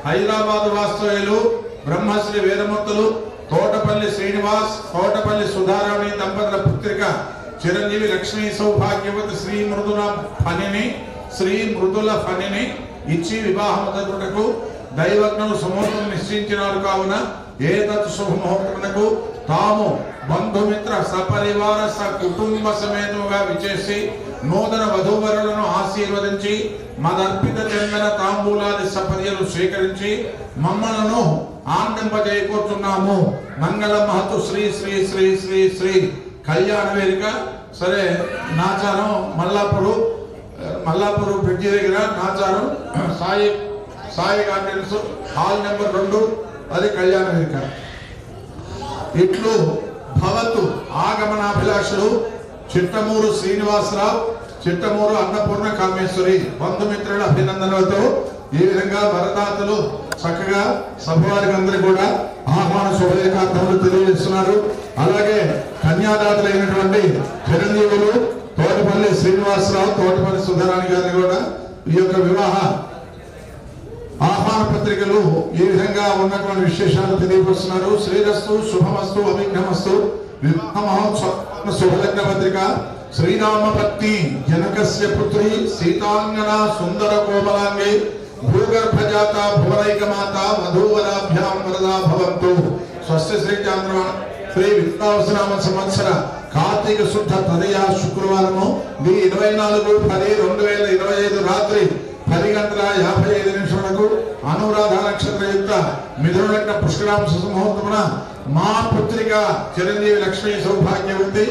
హైదరాబాద్ వాస్తవ్యులు బ్రహ్మశ్రీ వేదమూర్తులు తోటపల్లి శ్రీనివాస్ తోటపల్లి సుధారాణి దంపతుల పుత్రిక చిరంజీవి లక్ష్మీ సౌభాగ్యవతి శ్రీ మృదుల ఫణిని ఇచ్చి వివాహం జరుగుటకు దైవజ్ఞులు సుముహూర్తం నిశ్చయించినారు. కావున ఏతత్ శుభముహూర్తమునకు తాము బంధుమిత్ర సపరివార సకుటుంబ సమేతముగా విచేసి నూతన వధూవరులను ఆశీర్వదించి మదర్పిత చందన తాంబూలాది సపర్యలు స్వీకరించి మమ్మలను ఆనందింపజేయకూర్చున్నాము. మంగళ మహతు శ్రీ శ్రీ శ్రీ శ్రీ శ్రీ కళ్యాణ వేదిక. సరే, నాచారం మల్లాపూర్ బ్రిడ్జి దగ్గర Nacharam Sai gardens hall number 2, అది కళ్యాణ వేదిక. ఇట్లు భవతు ఆగమనాభిలాషులు చిట్టమూరు శ్రీనివాసరావు, చిట్టమూరు అన్నపూర్ణ కామేశ్వరి బంధుమిత్రుల అభినందనలతో ఈ విధంగా వరదాతలు చక్కగా సభవారికి అందరికీ కూడా ఆహ్వాన శుభలేఖార్థములు తెలియజేస్తున్నారు. అలాగే కన్యాదాతలైనటువంటి చిరంజీవులు తోటపల్లి శ్రీనివాసరావు, తోటపల్లి సుధారాణి గారిని కూడా ఈ యొక్క వివాహ ఆహ్వాన పత్రికలు ఈ విధంగా ఉన్నటువంటి విశేషాలు తెలియపరుస్తున్నారు. శ్రీరస్తు శుభమస్తు అభిఘ్నమస్తు వివాహ మహోత్సవ శుభలగ్న పత్రిక. శ్రీరామ పత్ని జనకస్య పుత్రి సీతాంగన సుందర కోమలాంగి భూగర్భజాత భువనైకమాత వధూవరాభ్యాం వరదా భవంతు. స్వస్తి శ్రీ చాంద్రమాన శ్రీ విశ్వావసనామ సంవత్సర కార్తీక శుద్ధ తదియ శుక్రవారము 24/10/2025 రాత్రి 10:55 అనురాధ నక్షత్ర యుక్త మిథున లగ్న పుష్కరాంశ ముహూర్తమున మా పుత్రిక చిరంజీవి లక్ష్మీ సౌభాగ్యవతి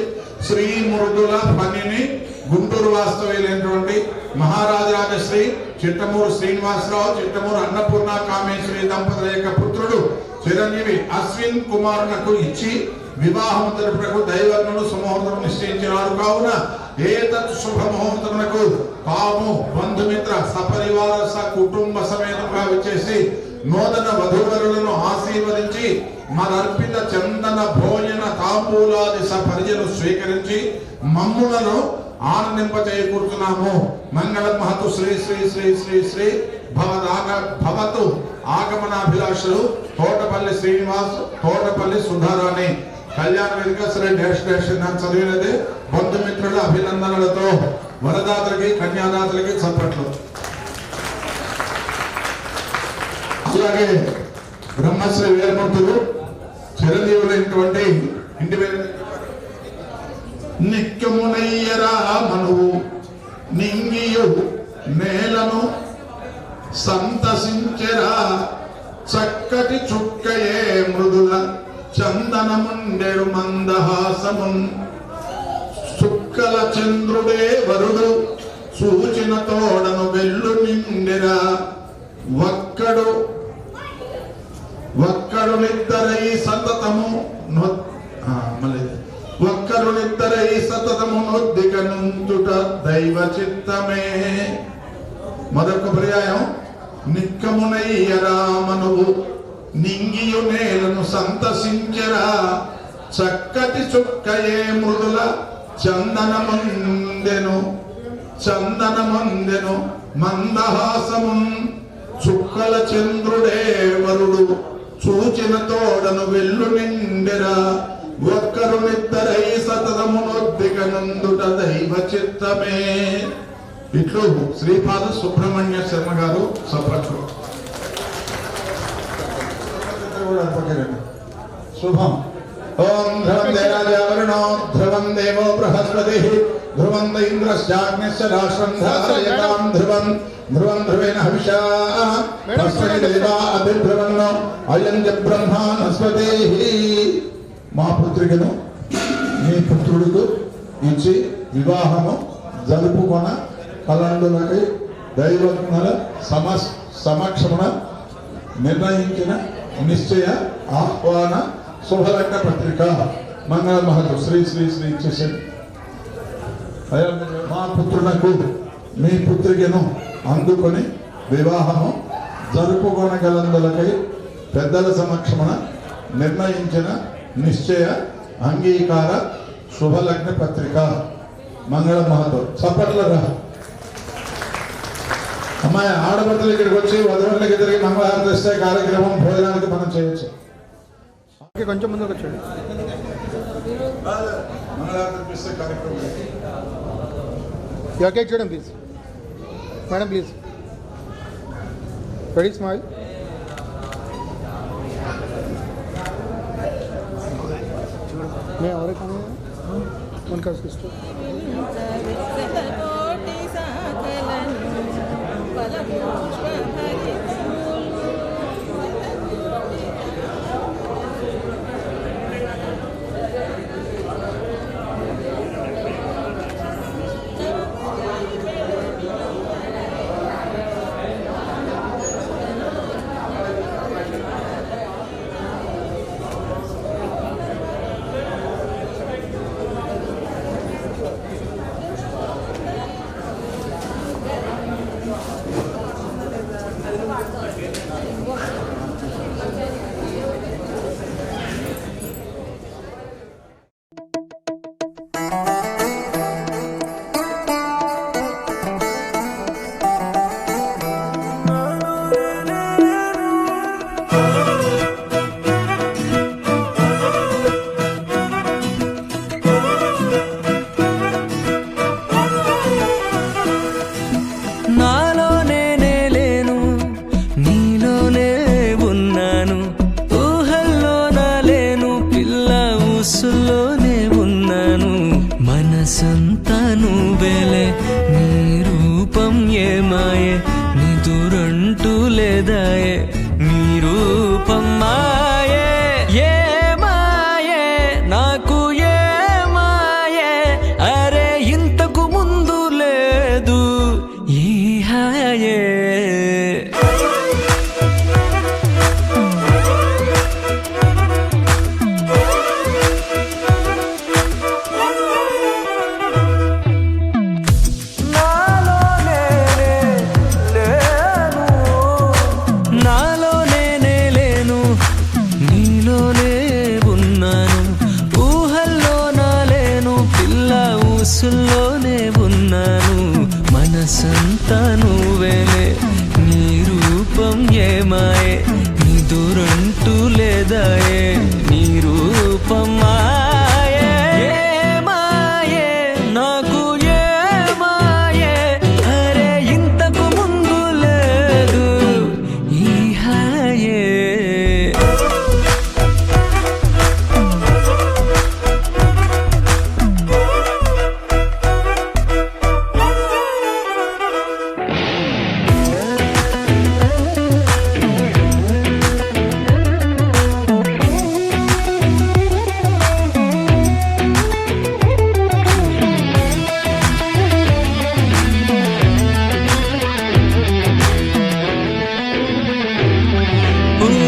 శ్రీ మృదుల ఫణిని గుంటూరు వాస్తవ్యులైనటువంటి మహారాజరాజశ్రీ చిట్టమూరు శ్రీనివాసరావు, చిట్టమూరు అన్నపూర్ణ కామేశ్వరి దంపతుల యొక్క పుత్రుడు చిరంజీవి అశ్విన్ కుమారునకు ఇచ్చి వివాహము జరుపుటకు దైవజ్ఞులు సుముహూర్తము నిశ్చయించినారు కావున ఏతత్ శుభముహూర్తమునకు తాము బంధుమిత్ర సపరివార కుటుంబ సమేతంగా విచ్చేసి నూతన వధూవరులను ఆశీర్వదించి మరర్పిత చందన భోజన తాంబూలాది సపర్యలు స్వీకరించి మమ్ములను ఆనందింపచేయకూరుతున్నాము. మంగళం మహతు శ్రీ శ్రీ శ్రీ శ్రీ శ్రీ భవతు ఆగమనాభిలాషులు తోటపల్లి శ్రీనివాస్, తోటపల్లి సుధారాణి. కళ్యాణ వేదిక శ్రీ డాష్ డాష్ నేను చదివినది. బంధుమిత్రుల అభినందనలతో వరదాతలకి కన్యాదాతలకి చప్పట్లు. అలాగే బ్రహ్మశ్రీ వీరమూర్తులు చిరంజీవులైనటువంటి ఇంటి పేరు నిత్యమునయ్యరా మనువు నింగియు నేలను సంతసించెరా చక్కటి చుక్కయే మృదుల చందనముండెడు మందహాసమున్ చుక్కల చంద్రుడే వరుడు సూచిన తోడను వెల్లు నిండెరా ఒక్కడునిద్దరై సతతము ఒక్కరునిద్దరై సతతము నొద్దిక నుంచుట దైవ చిత్తమే. మరొక పర్యాయం నిక్కమునయ్యరా మనువు నింగియు నేలను సంతసించరా చక్కటి చుక్కయే మృదుల చందనమందెను మందహాసమున్ చుక్కల చంద్రుడే వరుడు చూచిన తోడను వెల్లు నిండెరా ఒక్కరునిద్దరై సతతమునొద్దిక నందుట దైవ చిత్తమే. ఇట్లు శ్రీపాద సుబ్రహ్మణ్య శర్మ గారు సపట్లు. శుభం. ఓం ధ్రువం దేరాజావరుణో ధ్రువం దేవో బృహస్పతి ధ్రువం ఇంద్రశ్చాగ్నిశ్చ రాష్ట్రం ధారయతాం ధ్రువం ధ్రువం ధ్రువేణ హవిషా తస్మై దేవా అభిధ్రువన్నో అయం చ బ్రహ్మానస్పతి. మా పుత్రికను మీ పుత్రుడికి ఇచ్చి వివాహము జరుపుకొన కలండులకై దైవజ్ఞుల సమక్షమున నిర్ణయించిన నిశ్చయ ఆహ్వాన శుభలగ్న పత్రిక మంగళ మహతు శ్రీ శ్రీ శ్రీ ఇచ్చేసాడు. మా పుత్రునకు మీ పుత్రికను అందుకొని వివాహము జరుపుకొనగలందులకై పెద్దల సమక్షమున నిర్ణయించిన నిశ్చయ అంగీకార శుభలగ్న పత్రిక మంగళ మహతు. చప్పట్లరా. అమ్మాయి ఆడపడుతులు ఇక్కడికి వచ్చి వధువులకి తిరిగి మంగళహారతి ఇస్తే కార్యక్రమం భోజనానికి మనం చేయొచ్చు. కొంచెం ముందుకు వచ్చాడు. మంగళహారతి ఇస్తే కార్యక్రమం చూడండి please madam, please ready smile. मैं और एक उनका सिस्टर నువ్వేలే నీ రూపం ఏమాయే నిదురంటూ లేదాయే నీ రూపం మాయే ఏమాయే నాకు ఏమాయే అరే ఇంతకు ముందు లేదు ఈ హాయే మనసులోనే ఉన్నాను, మనసంతా నువ్వేలే. నీ రూపం ఏమాయే, నీ దూరంటూ లేదాయే, నీ రూపం మాయే. ఏమాయే నాకు ఏమాయే, అరే ఇంతకు ముందు లేదు ఈ హాయే.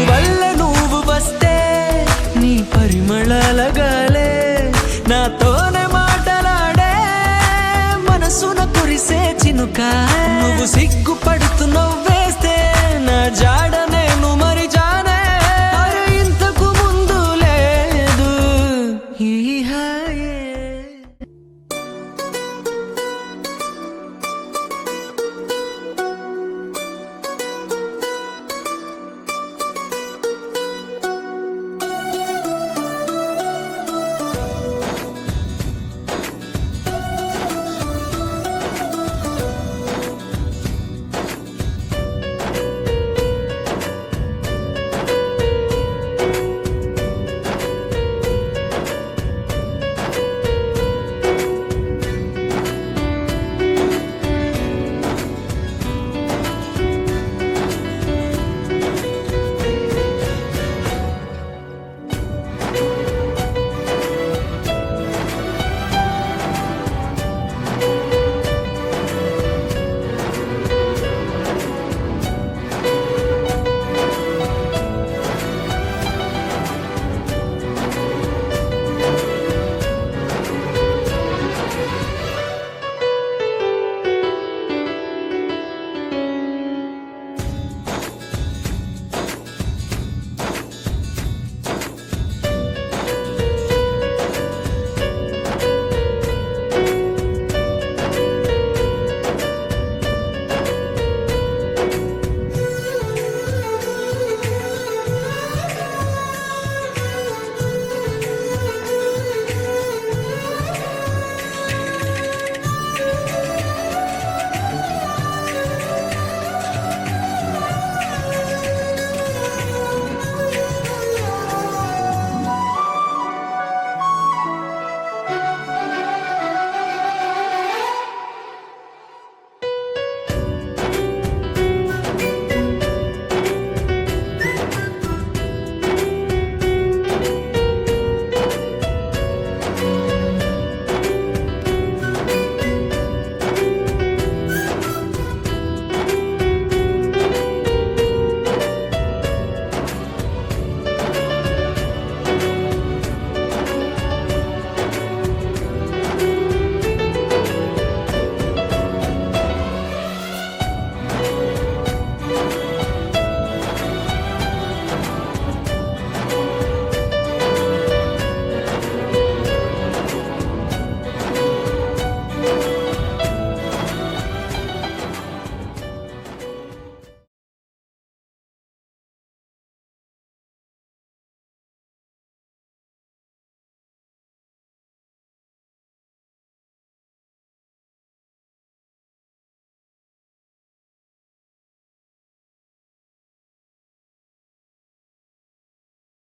వల్ల నువ్వు వస్తే నీ పరిమళాలగాలే నాతోనే మాటలాడే, మనసున కురిసే చినుక. నువ్వు సిగ్గుపడుతూ నవ్వేస్తే నా జాడ నేను మరి జానే, అరే ఇంతకు ముందు లేదు ఈ